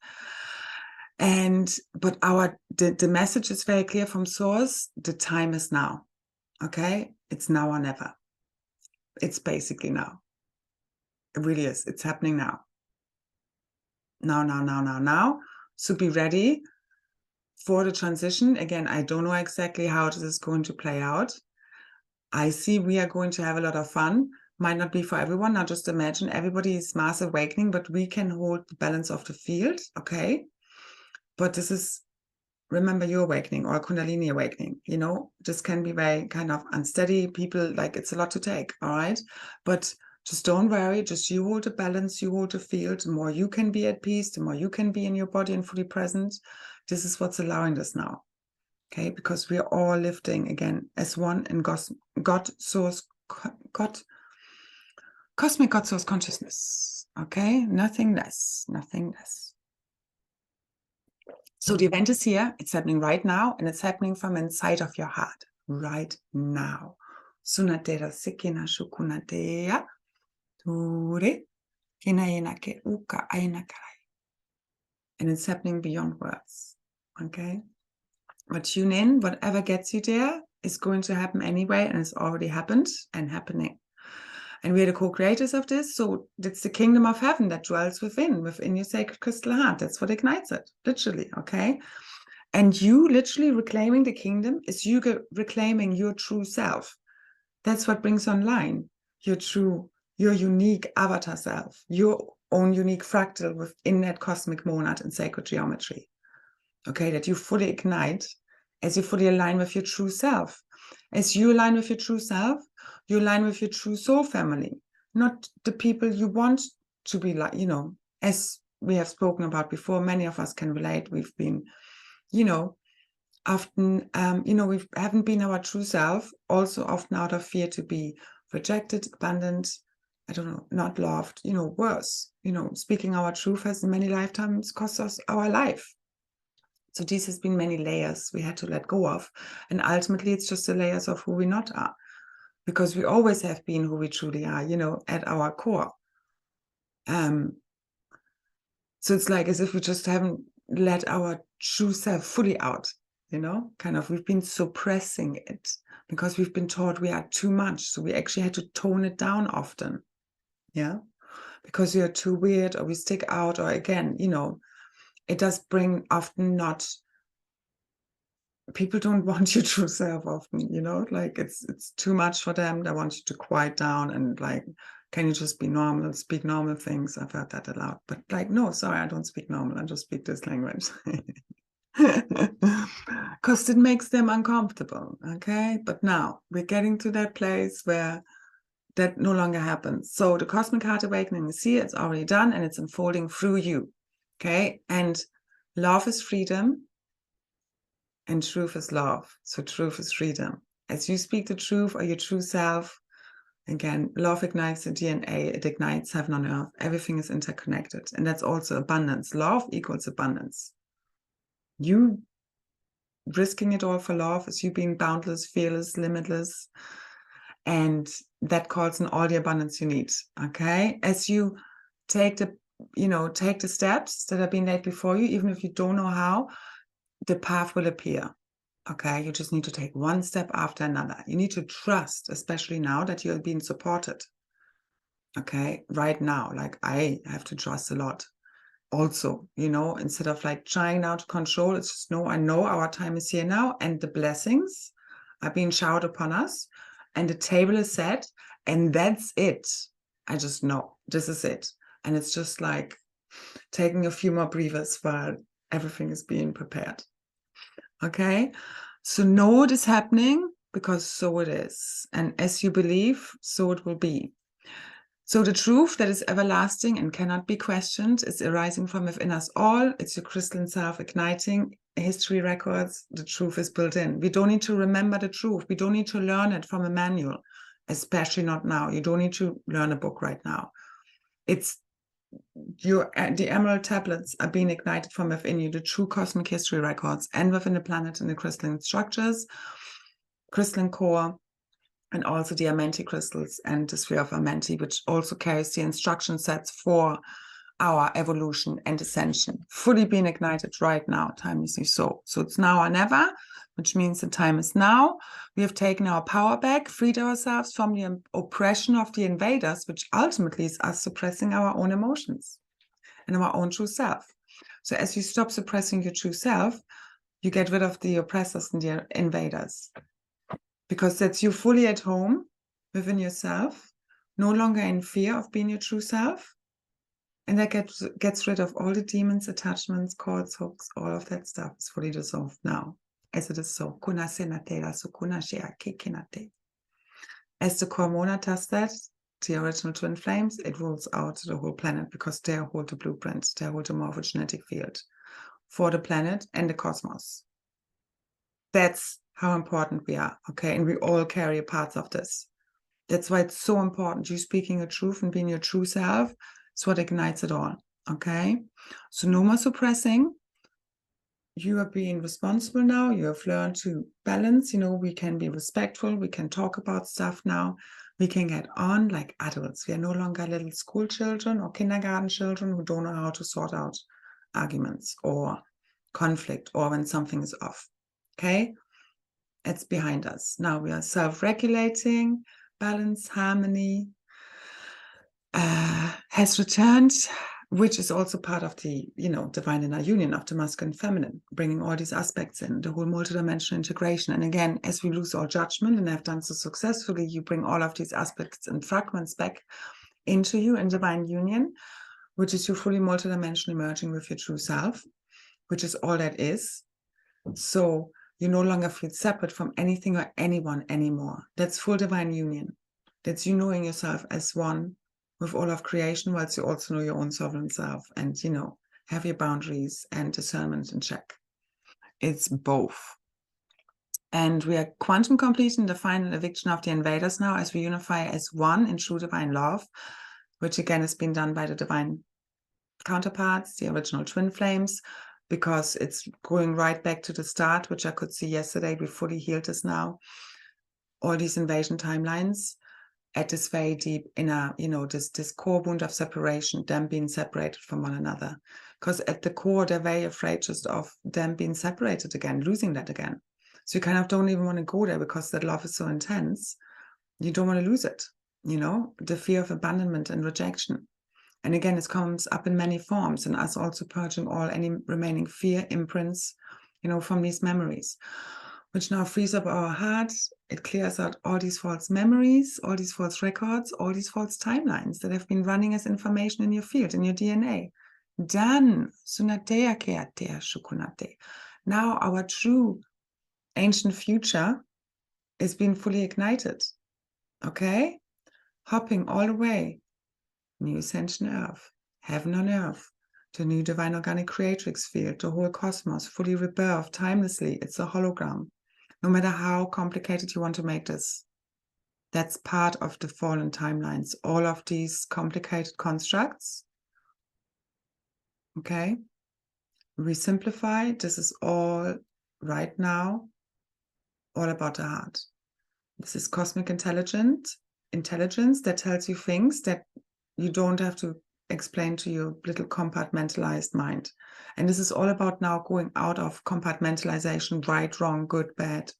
[SPEAKER 1] But the message is very clear from source. The time is now. Okay. It's now or never. It's basically now. It really is. It's happening now. Now. So be ready for the transition. Again, I don't know exactly how this is going to play out. I see we are going to have a lot of fun. Might not be for everyone. Now just imagine everybody's mass awakening, but we can hold the balance of the field. Okay. But this is, remember, your awakening or Kundalini awakening. This can be very kind of unsteady. People, like, it's a lot to take. All right. But just don't worry. Just you hold the balance, you hold the field. The more you can be at peace, the more you can be in your body and fully present. This is what's allowing this now. Okay, because we are all lifting again as one in God source, cosmic God source consciousness. Okay, nothing less, nothing less. So the event is here. It's happening right now, and it's happening from inside of your heart right now. Sunatera sikina shukunatea ture kinayenake uka ainakarai. And it's happening beyond words. Okay. But tune in, whatever gets you there is going to happen anyway, and it's already happened and happening. And we are the co-creators of this, so it's the kingdom of heaven that dwells within your sacred crystal heart. That's what ignites it, literally, okay? And you literally reclaiming the kingdom is you reclaiming your true self. That's what brings online your true, your unique avatar self, your own unique fractal within that cosmic monad in sacred geometry. Okay, that you fully ignite as you fully align with your true self. As you align with your true self, you align with your true soul family, not the people you want to be like, you know, as we have spoken about before, many of us can relate. We've been, you know, often, you know, we haven't been our true self, also often out of fear to be rejected, abandoned, I don't know, not loved, you know, worse. You know, speaking our truth has in many lifetimes cost us our life. So this has been many layers we had to let go of. And ultimately, it's just the layers of who we not are. Because we always have been who we truly are, you know, at our core. So it's like as if we just haven't let our true self fully out, you know, kind of, we've been suppressing it because we've been taught we are too much. So we actually had to tone it down often. Yeah. Because we are too weird or we stick out, or again, you know, it does bring often not, people don't want your true self often, you know, like it's too much for them. They want you to quiet down and like, can you just be normal, speak normal things? I've heard that a lot, but like, no, sorry, I don't speak normal. I just speak this language. Because it makes them uncomfortable. Okay. But now we're getting to that place where that no longer happens. So the cosmic heart awakening is here. It's already done and it's unfolding through you. Okay. And love is freedom. And truth is love. So truth is freedom. As you speak the truth or your true self, again, love ignites the DNA. It ignites heaven on earth. Everything is interconnected. And that's also abundance. Love equals abundance. You risking it all for love is you being boundless, fearless, limitless. And that calls in all the abundance you need. Okay. As you take the, you know, take the steps that have been laid before you, even if you don't know how, the path will appear. Okay, you just need to take one step after another. You need to trust, especially now that you're being supported. Okay, right now, like I have to trust a lot. Also, you know, instead of like trying now to control, it's just no, I know our time is here now and the blessings are being showered upon us and the table is set and that's it. I just know this is it. And it's just like taking a few more breathers while everything is being prepared. Okay, so know it is happening because so it is. And as you believe, so it will be. So the truth that is everlasting and cannot be questioned is arising from within us all. It's your crystalline self igniting history records. The truth is built in. We don't need to remember the truth. We don't need to learn it from a manual, especially not now. You don't need to learn a book right now. It's the emerald tablets are being ignited from within you, the true cosmic history records, and within the planet and the crystalline structures, crystalline core, and also the Amenti crystals and the sphere of Amenti, which also carries the instruction sets for our evolution and ascension, fully being ignited right now, timelessly so. So it's now or never, which means the time is now. We have taken our power back, freed ourselves from the oppression of the invaders, which ultimately is us suppressing our own emotions and our own true self. So as you stop suppressing your true self, you get rid of the oppressors and the invaders, because that's you fully at home within yourself, no longer in fear of being your true self. And that gets rid of all the demons, attachments, cords, hooks, all of that stuff is fully dissolved now. As it is so. As the Cormona does that, the original twin flames, it rules out the whole planet because they hold the blueprints, they hold the morphogenetic field for the planet and the cosmos. That's how important we are, okay? And we all carry parts of this. That's why it's so important. You speaking your truth and being your true self is what ignites it all, okay? So no more suppressing. You are being responsible now. You have learned to balance. You know, we can be respectful. We can talk about stuff now. We can get on like adults. We are no longer little school children or kindergarten children who don't know how to sort out arguments or conflict or when something is off, okay? It's behind us. Now we are self-regulating, balance, harmony has returned, which is also part of the, you know, divine inner union of the masculine and feminine, bringing all these aspects in, the whole multidimensional integration. And again, as we lose all judgment and have done so successfully, you bring all of these aspects and fragments back into you in divine union, which is you fully multidimensionally merging with your true self, which is all that is. So you no longer feel separate from anything or anyone anymore. That's full divine union. That's you knowing yourself as one with all of creation, whilst you also know your own sovereign self and, have your boundaries and discernment in check. It's both. And we are quantum completing the final eviction of the invaders now as we unify as one in true divine love, which again has been done by the divine counterparts, the original twin flames, because it's going right back to the start, which I could see yesterday. We fully healed this now. All these invasion timelines at this very deep inner, this core wound of separation, them being separated from one another. Because at the core, they're very afraid just of them being separated again, losing that again. So you kind of don't even want to go there because that love is so intense. You don't want to lose it, the fear of abandonment and rejection. And again, it comes up in many forms, and us also purging all any remaining fear imprints, from these memories, which now frees up our heart. It clears out all these false memories, all these false records, all these false timelines that have been running as information in your field, in your DNA. Done. Now our true ancient future is being fully ignited. Okay? Hopping all the way. New Ascension Earth, heaven on earth, the new divine organic creatrix field, the whole cosmos, fully rebirthed, timelessly. It's a hologram. No matter how complicated you want to make this, that's part of the fallen timelines. All of these complicated constructs. Okay? We simplify. This is all right now, all about the heart. This is cosmic intelligence that tells you things that you don't have to explain to your little compartmentalized mind. And this is all about now going out of compartmentalization, right, wrong, good, bad,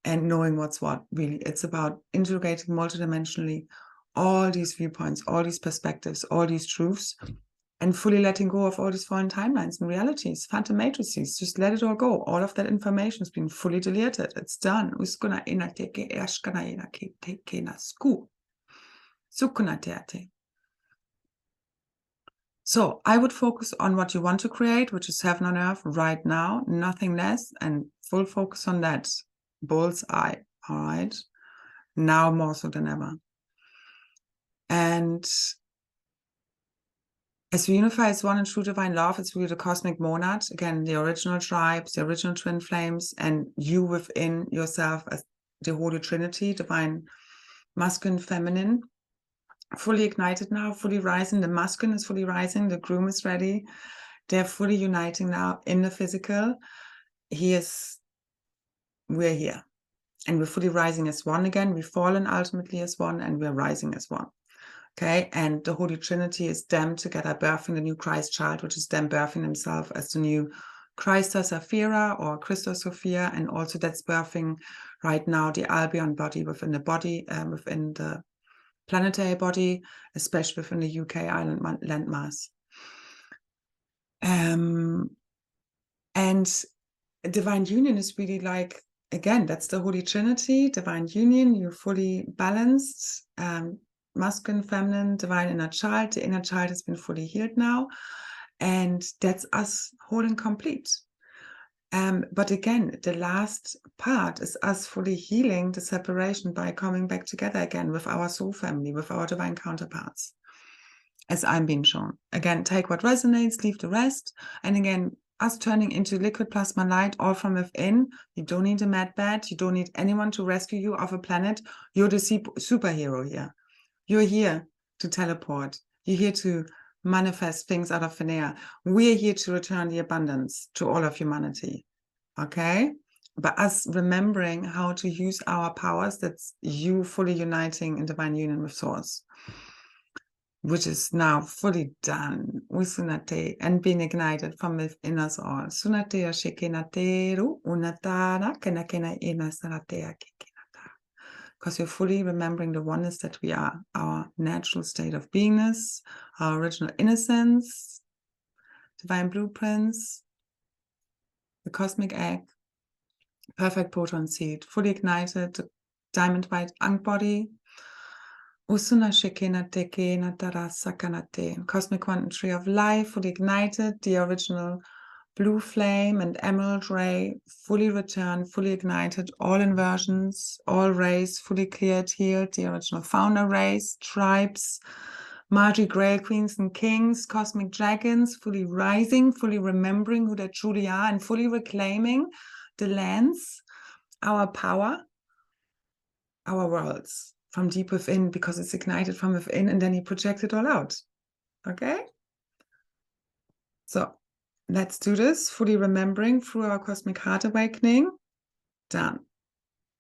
[SPEAKER 1] and knowing what's what, really. It's about integrating multidimensionally all these viewpoints, all these perspectives, all these truths, and fully letting go of all these foreign timelines and realities, phantom matrices. Just let it all go. All of that information has been fully deleted. It's done. So I would focus on what you want to create, which is heaven on earth right now, nothing less, and full focus on that. Bullseye, all right? Now more so than ever. And as we unify as one in true divine love, it's really the cosmic monad, again, the original tribes, the original twin flames, and you within yourself as the holy trinity, divine masculine, feminine, fully ignited now, fully rising. The masculine is fully rising, the groom is ready. They're fully uniting now in the physical. We're here. And we're fully rising as one again. We've fallen ultimately as one, and we're rising as one. Okay, and the Holy Trinity is them together birthing the new Christ child, which is them birthing himself as the new Krystal Sapphira or Krystal Sophia, and also that's birthing right now the Albion body, within the planetary body, especially within the UK island landmass. And divine union is really like, again, that's the Holy Trinity, divine union. You're fully balanced. Masculine, feminine, divine inner child. The inner child has been fully healed now. And that's us whole and complete. But again, the last part is us fully healing the separation by coming back together again with our soul family, with our divine counterparts, as I'm being shown. Again, take what resonates, leave the rest. And again, us turning into liquid plasma light, all from within. You don't need a mad bat. You don't need anyone to rescue you off a planet. You're the superhero here. You're here to teleport. You're here to manifest things out of thin air. We're here to return the abundance to all of humanity. Okay? But us remembering how to use our powers, that's you fully uniting in divine union with Source, which is now fully done with Sunate and being ignited from within us all. Sunate Shekenateru Unatara Kenakena Inasaratea Kekenata. Because you're fully remembering the oneness that we are, our natural state of beingness, our original innocence, divine blueprints, the cosmic egg, perfect proton seed, fully ignited, the diamond white unk body, Usuna Shekena Teke Natara Sakanate. Cosmic Quantum Tree of Life, fully ignited, the original blue flame and emerald ray, fully returned, fully ignited, all inversions, all rays, fully cleared, healed, the original founder rays, tribes, Margie Grail Queens and Kings, cosmic dragons, fully rising, fully remembering who they truly are, and fully reclaiming the lands, our power, our worlds from deep within, because it's ignited from within, and then you project it all out. Okay? So let's do this, fully remembering through our cosmic heart awakening. Done.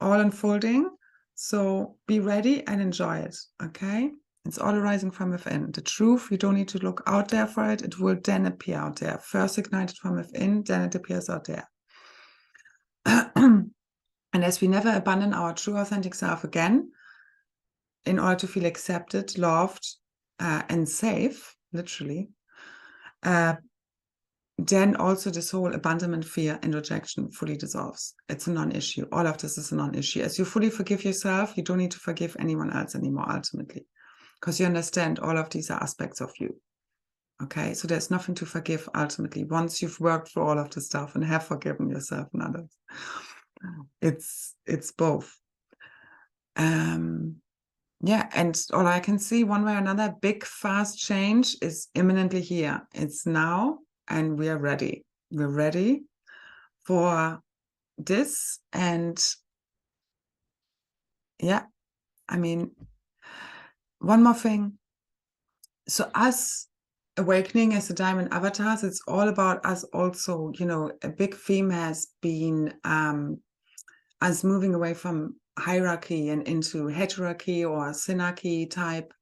[SPEAKER 1] All unfolding. So be ready and enjoy it. Okay? It's all arising from within. The truth, you don't need to look out there for it. It will then appear out there. First ignited from within, then it appears out there. And as we never abandon our true authentic self again, in order to feel accepted, loved, and safe, literally, then also this whole abandonment, fear, and rejection fully dissolves. It's a non-issue. All of this is a non-issue. As you fully forgive yourself, you don't need to forgive anyone else anymore, ultimately, because you understand all of these are aspects of you. Okay, so there's nothing to forgive ultimately once you've worked through all of the stuff and have forgiven yourself and others. It's both. Yeah, and all I can see, one way or another, big, fast change is imminently here. It's now, and we are ready. We're ready for this. And yeah, I mean, one more thing. So us awakening as the diamond avatars, it's all about us also, you know, a big theme has been us moving away from hierarchy and into heterarchy or synarchy type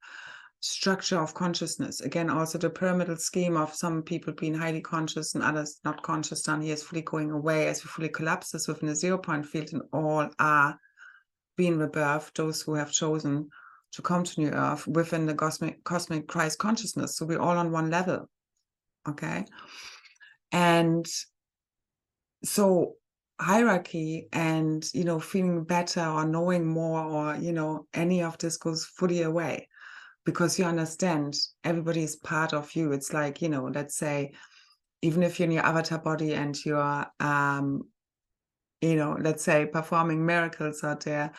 [SPEAKER 1] structure of consciousness. Again, also the pyramidal scheme of some people being highly conscious and others not conscious down here is fully going away as we fully collapse this within a 0-point field, and all are being rebirthed, those who have chosen to come to New Earth within the cosmic Christ consciousness. So we're all on one level. Okay. And so hierarchy and, you know, feeling better or knowing more or, you know, any of this goes fully away, because you understand everybody is part of you. It's like, you know, let's say, even if you're in your avatar body and you're, you know, let's say performing miracles out there,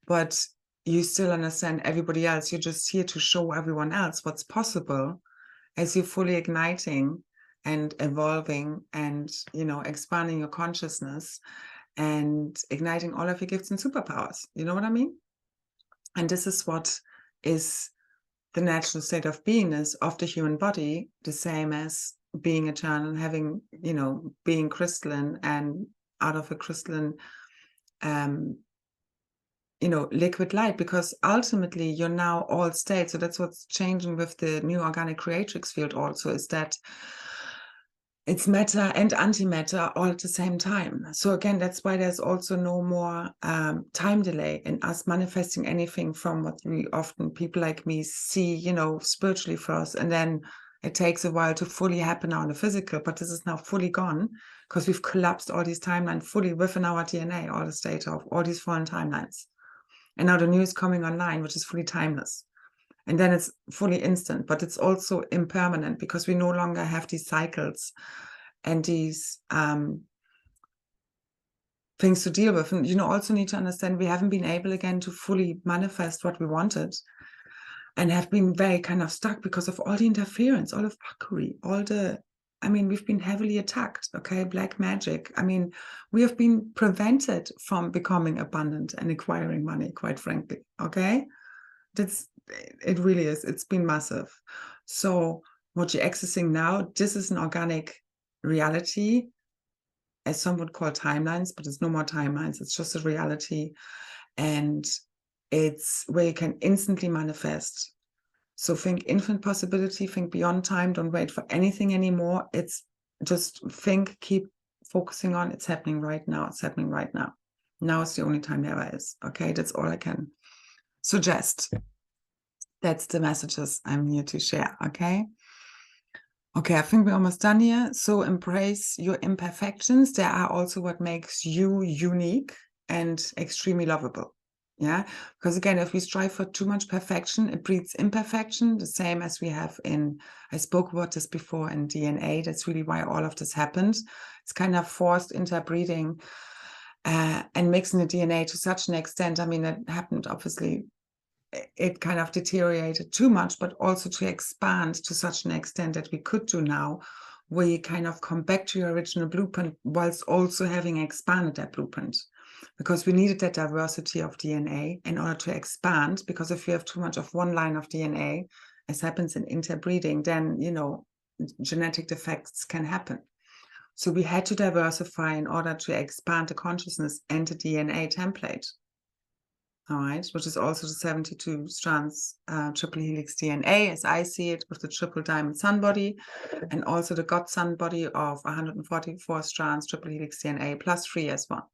[SPEAKER 1] but you still understand everybody else. You're just here to show everyone else what's possible as you're fully igniting and evolving and, you know, expanding your consciousness and igniting all of your gifts and superpowers. You know what I mean? And this is what is the natural state of beingness of the human body, the same as being eternal, having, you know, being crystalline, and out of a crystalline, you know, liquid light, because ultimately you're now all state. So that's what's changing with the new organic creatrix field also, is that it's matter and antimatter all at the same time. So again, that's why there's also no more time delay in us manifesting anything from what we often, people like me, see, you know, spiritually first, and then it takes a while to fully happen now in the physical. But this is now fully gone because we've collapsed all these timelines fully within our DNA, all the state of all these foreign timelines. And now the new is coming online, which is fully timeless. And then it's fully instant, but it's also impermanent, because we no longer have these cycles and these things to deal with. And, you know, also need to understand we haven't been able again to fully manifest what we wanted, and have been very kind of stuck because of all the interference, all the fuckery, all the, I mean, we've been heavily attacked, okay? Black magic. I mean, we have been prevented from becoming abundant and acquiring money, quite frankly, okay? It really is. It's been massive. So what you're accessing now, this is an organic reality, as some would call timelines, but it's no more timelines. It's just a reality. And it's where you can instantly manifest. So think infinite possibility, think beyond time. Don't wait for anything anymore. It's just think, keep focusing on, it's happening right now. It's happening right now. Now is the only time there ever is. Okay, that's all I can suggest. That's the messages I'm here to share. Okay. Okay, I think we're almost done here. So embrace your imperfections. They are also what makes you unique and extremely lovable. Yeah, because again, if we strive for too much perfection, it breeds imperfection, the same as we have I spoke about this before in DNA. That's really why all of this happened. It's kind of forced interbreeding and mixing the DNA to such an extent. I mean, it happened, obviously, it kind of deteriorated too much, but also to expand to such an extent that we could do now, where you kind of come back to your original blueprint whilst also having expanded that blueprint. Because we needed that diversity of DNA in order to expand, because if you have too much of one line of DNA, as happens in interbreeding, then, genetic defects can happen. So we had to diversify in order to expand the consciousness and the DNA template. All right, which is also the 72 strands triple helix DNA, as I see it, with the triple diamond sun body, and also the God sun body of 144 strands triple helix DNA plus 3 as well.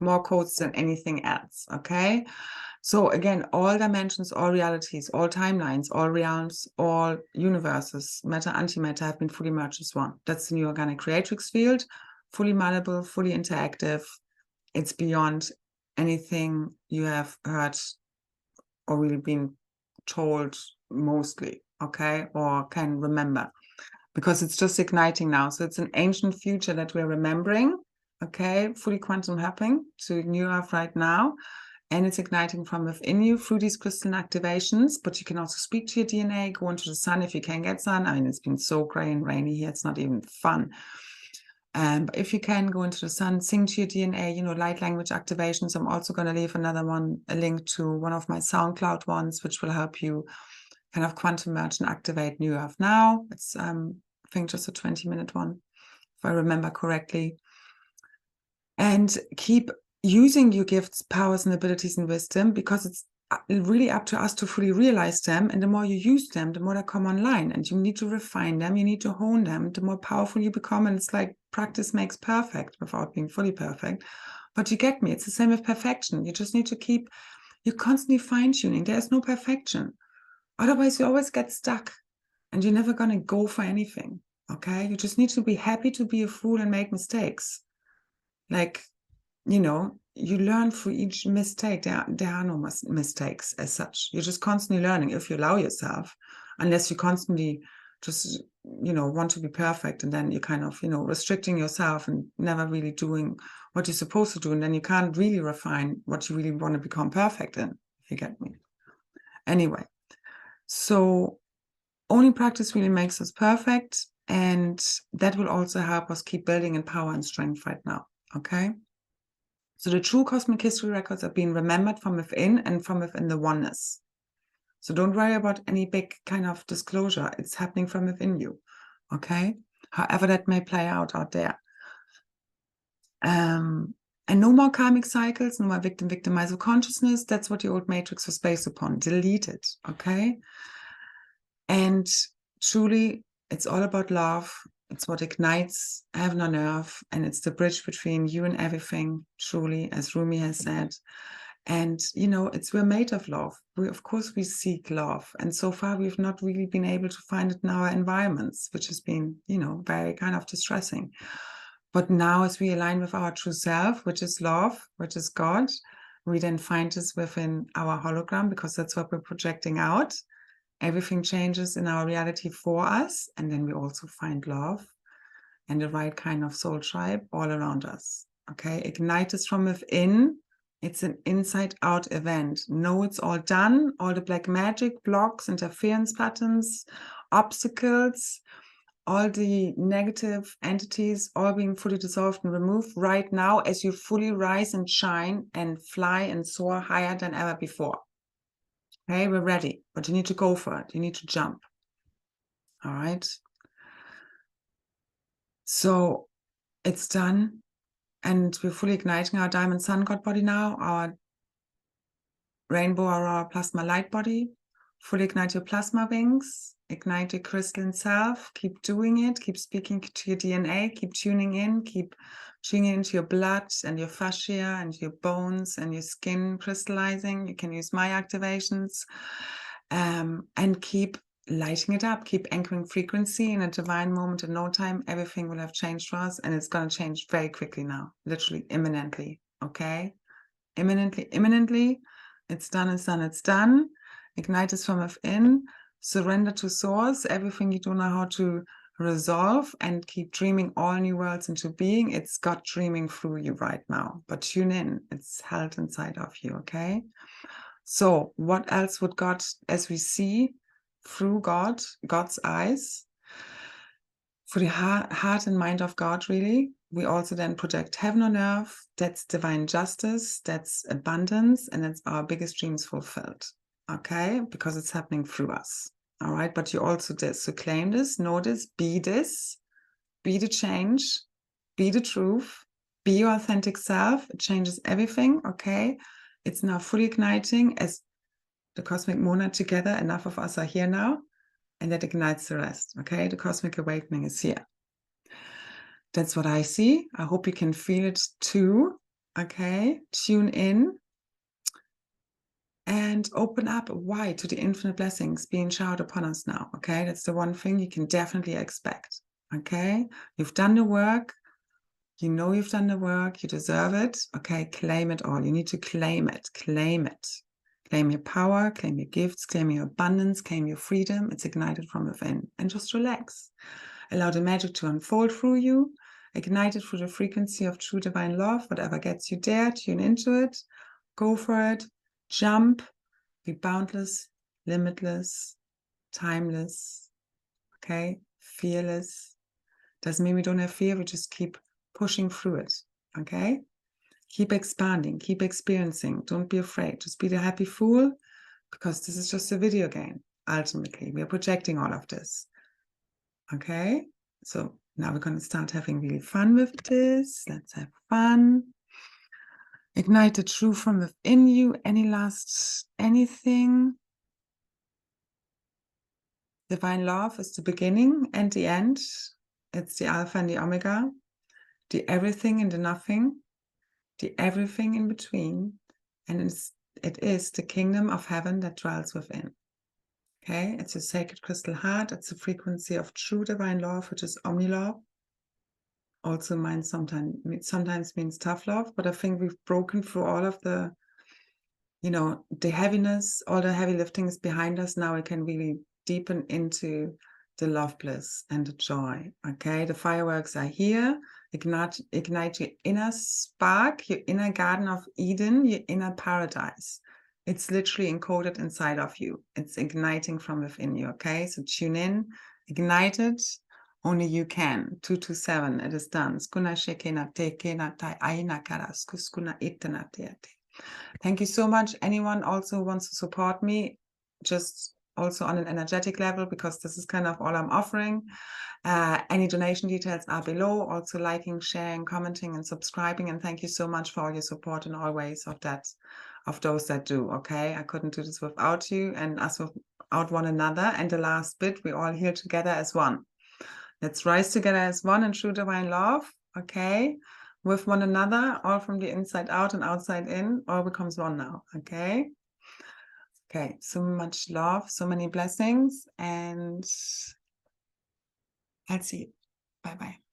[SPEAKER 1] More codes than anything else, okay? So again, all dimensions, all realities, all timelines, all realms, all universes, matter, antimatter, have been fully merged as one. That's the new organic creatrix field, fully malleable, fully interactive. It's beyond anything you have heard or really been told mostly, okay, or can remember, because it's just igniting now. So it's an ancient future that we're remembering, okay, fully quantum happening to New Earth right now. And it's igniting from within you through these crystal activations. But you can also speak to your DNA, go into the sun if you can get sun. I mean, it's been so gray and rainy here, it's not even fun. But if you can, go into the sun, sing to your DNA, light language activations. I'm also going to leave a link to one of my SoundCloud ones, which will help you kind of quantum merge and activate New Earth now. It's, I think, just a 20-minute one, if I remember correctly. And keep using your gifts, powers, and abilities and wisdom, because it's really up to us to fully realize them. And the more you use them, the more they come online. And you need to refine them. You need to hone them. The more powerful you become. And it's like practice makes perfect without being fully perfect. But you get me. It's the same with perfection. You just need to you're constantly fine-tuning. There's no perfection. Otherwise, you always get stuck. And you're never going to go for anything. Okay? You just need to be happy to be a fool and make mistakes. Like, you learn through each mistake. There are no mistakes as such. You're just constantly learning if you allow yourself, unless you constantly just, want to be perfect. And then you're kind of, restricting yourself and never really doing what you're supposed to do. And then you can't really refine what you really want to become perfect in, if you get me. Anyway, so only practice really makes us perfect. And that will also help us keep building in power and strength right now. Okay? So the true cosmic history records are being remembered from within and from within the oneness. So don't worry about any big kind of disclosure. It's happening from within you, okay? However that may play out there. And no more karmic cycles, no more victim-victimizer consciousness. That's what the old matrix was based upon. Delete it, okay? And truly, it's all about love. It's what ignites heaven on earth, and it's the bridge between you and everything, truly, as Rumi has said. And, we're made of love. Of course, we seek love. And so far, we've not really been able to find it in our environments, which has been, very kind of distressing. But now, as we align with our true self, which is love, which is God, we then find this within our hologram, because that's what we're projecting out. Everything changes in our reality for us. And then we also find love and the right kind of soul tribe all around us. Okay, ignite us from within. It's an inside out event. No, it's all done. All the black magic, blocks, interference patterns, obstacles, all the negative entities, all being fully dissolved and removed right now as you fully rise and shine and fly and soar higher than ever before. Okay, we're ready, but you need to go for it. You need to jump. All right. So it's done. And we're fully igniting our diamond sun god body now, our rainbow aurora plasma light body. Fully ignite your plasma wings. Ignite your crystalline self. Keep doing it. Keep speaking to your DNA. Keep tuning in. Keep tuning into your blood and your fascia and your bones and your skin crystallizing. You can use my activations. And keep lighting it up. Keep anchoring frequency in a divine moment in no time. Everything will have changed for us, and it's going to change very quickly now, literally imminently. Okay? imminently. It's done, it's done, it's done. Ignite this from within. Surrender to source. Everything you don't know how to resolve, and keep dreaming all new worlds into being. It's God dreaming through you right now. But tune in. It's held inside of you, okay? So what else would God, as we see through God's eyes, for the heart and mind of God, really, we also then project heaven on earth. That's divine justice, that's abundance, and that's our biggest dreams fulfilled, okay? Because it's happening through us, all right? But you also this, so claim this, know this, be the change, be the truth, be your authentic self. It changes everything, okay? It's now fully igniting as the cosmic monad together. Enough of us are here now, and that ignites the rest, okay? The cosmic awakening is here. That's what I see. I hope you can feel it too, okay? Tune in and open up wide to the infinite blessings being showered upon us now, okay? That's the one thing you can definitely expect, okay? You've done the work. You know you've done the work. You deserve it, okay? Claim it all. You need to claim it. Claim it. Claim your power, claim your gifts, claim your abundance, claim your freedom. It's ignited from within. And just relax. Allow the magic to unfold through you. Ignite it through the frequency of true divine love. Whatever gets you there, tune into it. Go for it. Jump. Be boundless, limitless, timeless, okay? Fearless. Doesn't mean we don't have fear. We just keep pushing through it, okay? Keep expanding, keep experiencing. Don't be afraid. Just be the happy fool, because this is just a video game. Ultimately, we are projecting all of this, okay? So now we're going to start having really fun with this. Let's have fun. Ignite the truth from within you. Anything? Divine love is the beginning and the end. It's the Alpha and the Omega, the everything and the nothing, the everything in between, and it is the kingdom of heaven that dwells within. Okay, it's a sacred crystal heart. It's a frequency of true divine love, which is omni-love. Also sometimes means tough love, but I think we've broken through all of the, the heaviness, all the heavy lifting is behind us. Now we can really deepen into the love, bliss, and the joy. Okay, the fireworks are here. Ignite your inner spark, your inner Garden of Eden, your inner paradise. It's literally encoded inside of you. It's igniting from within you, okay? So tune in, ignite it, only you can. 227, it is done. Thank you so much. Anyone also who wants to support me, just also on an energetic level, because this is kind of all I'm offering. Any donation details are below. Also liking, sharing, commenting, and subscribing. And thank you so much for all your support in all ways of those that do. Okay, I couldn't do this without you and us without one another. And the last bit, we're all here together as one. Let's rise together as one in true divine love. Okay, with one another, all from the inside out and outside in, all becomes one now. Okay. Okay, so much love, so many blessings, and I'll see you. Bye-bye.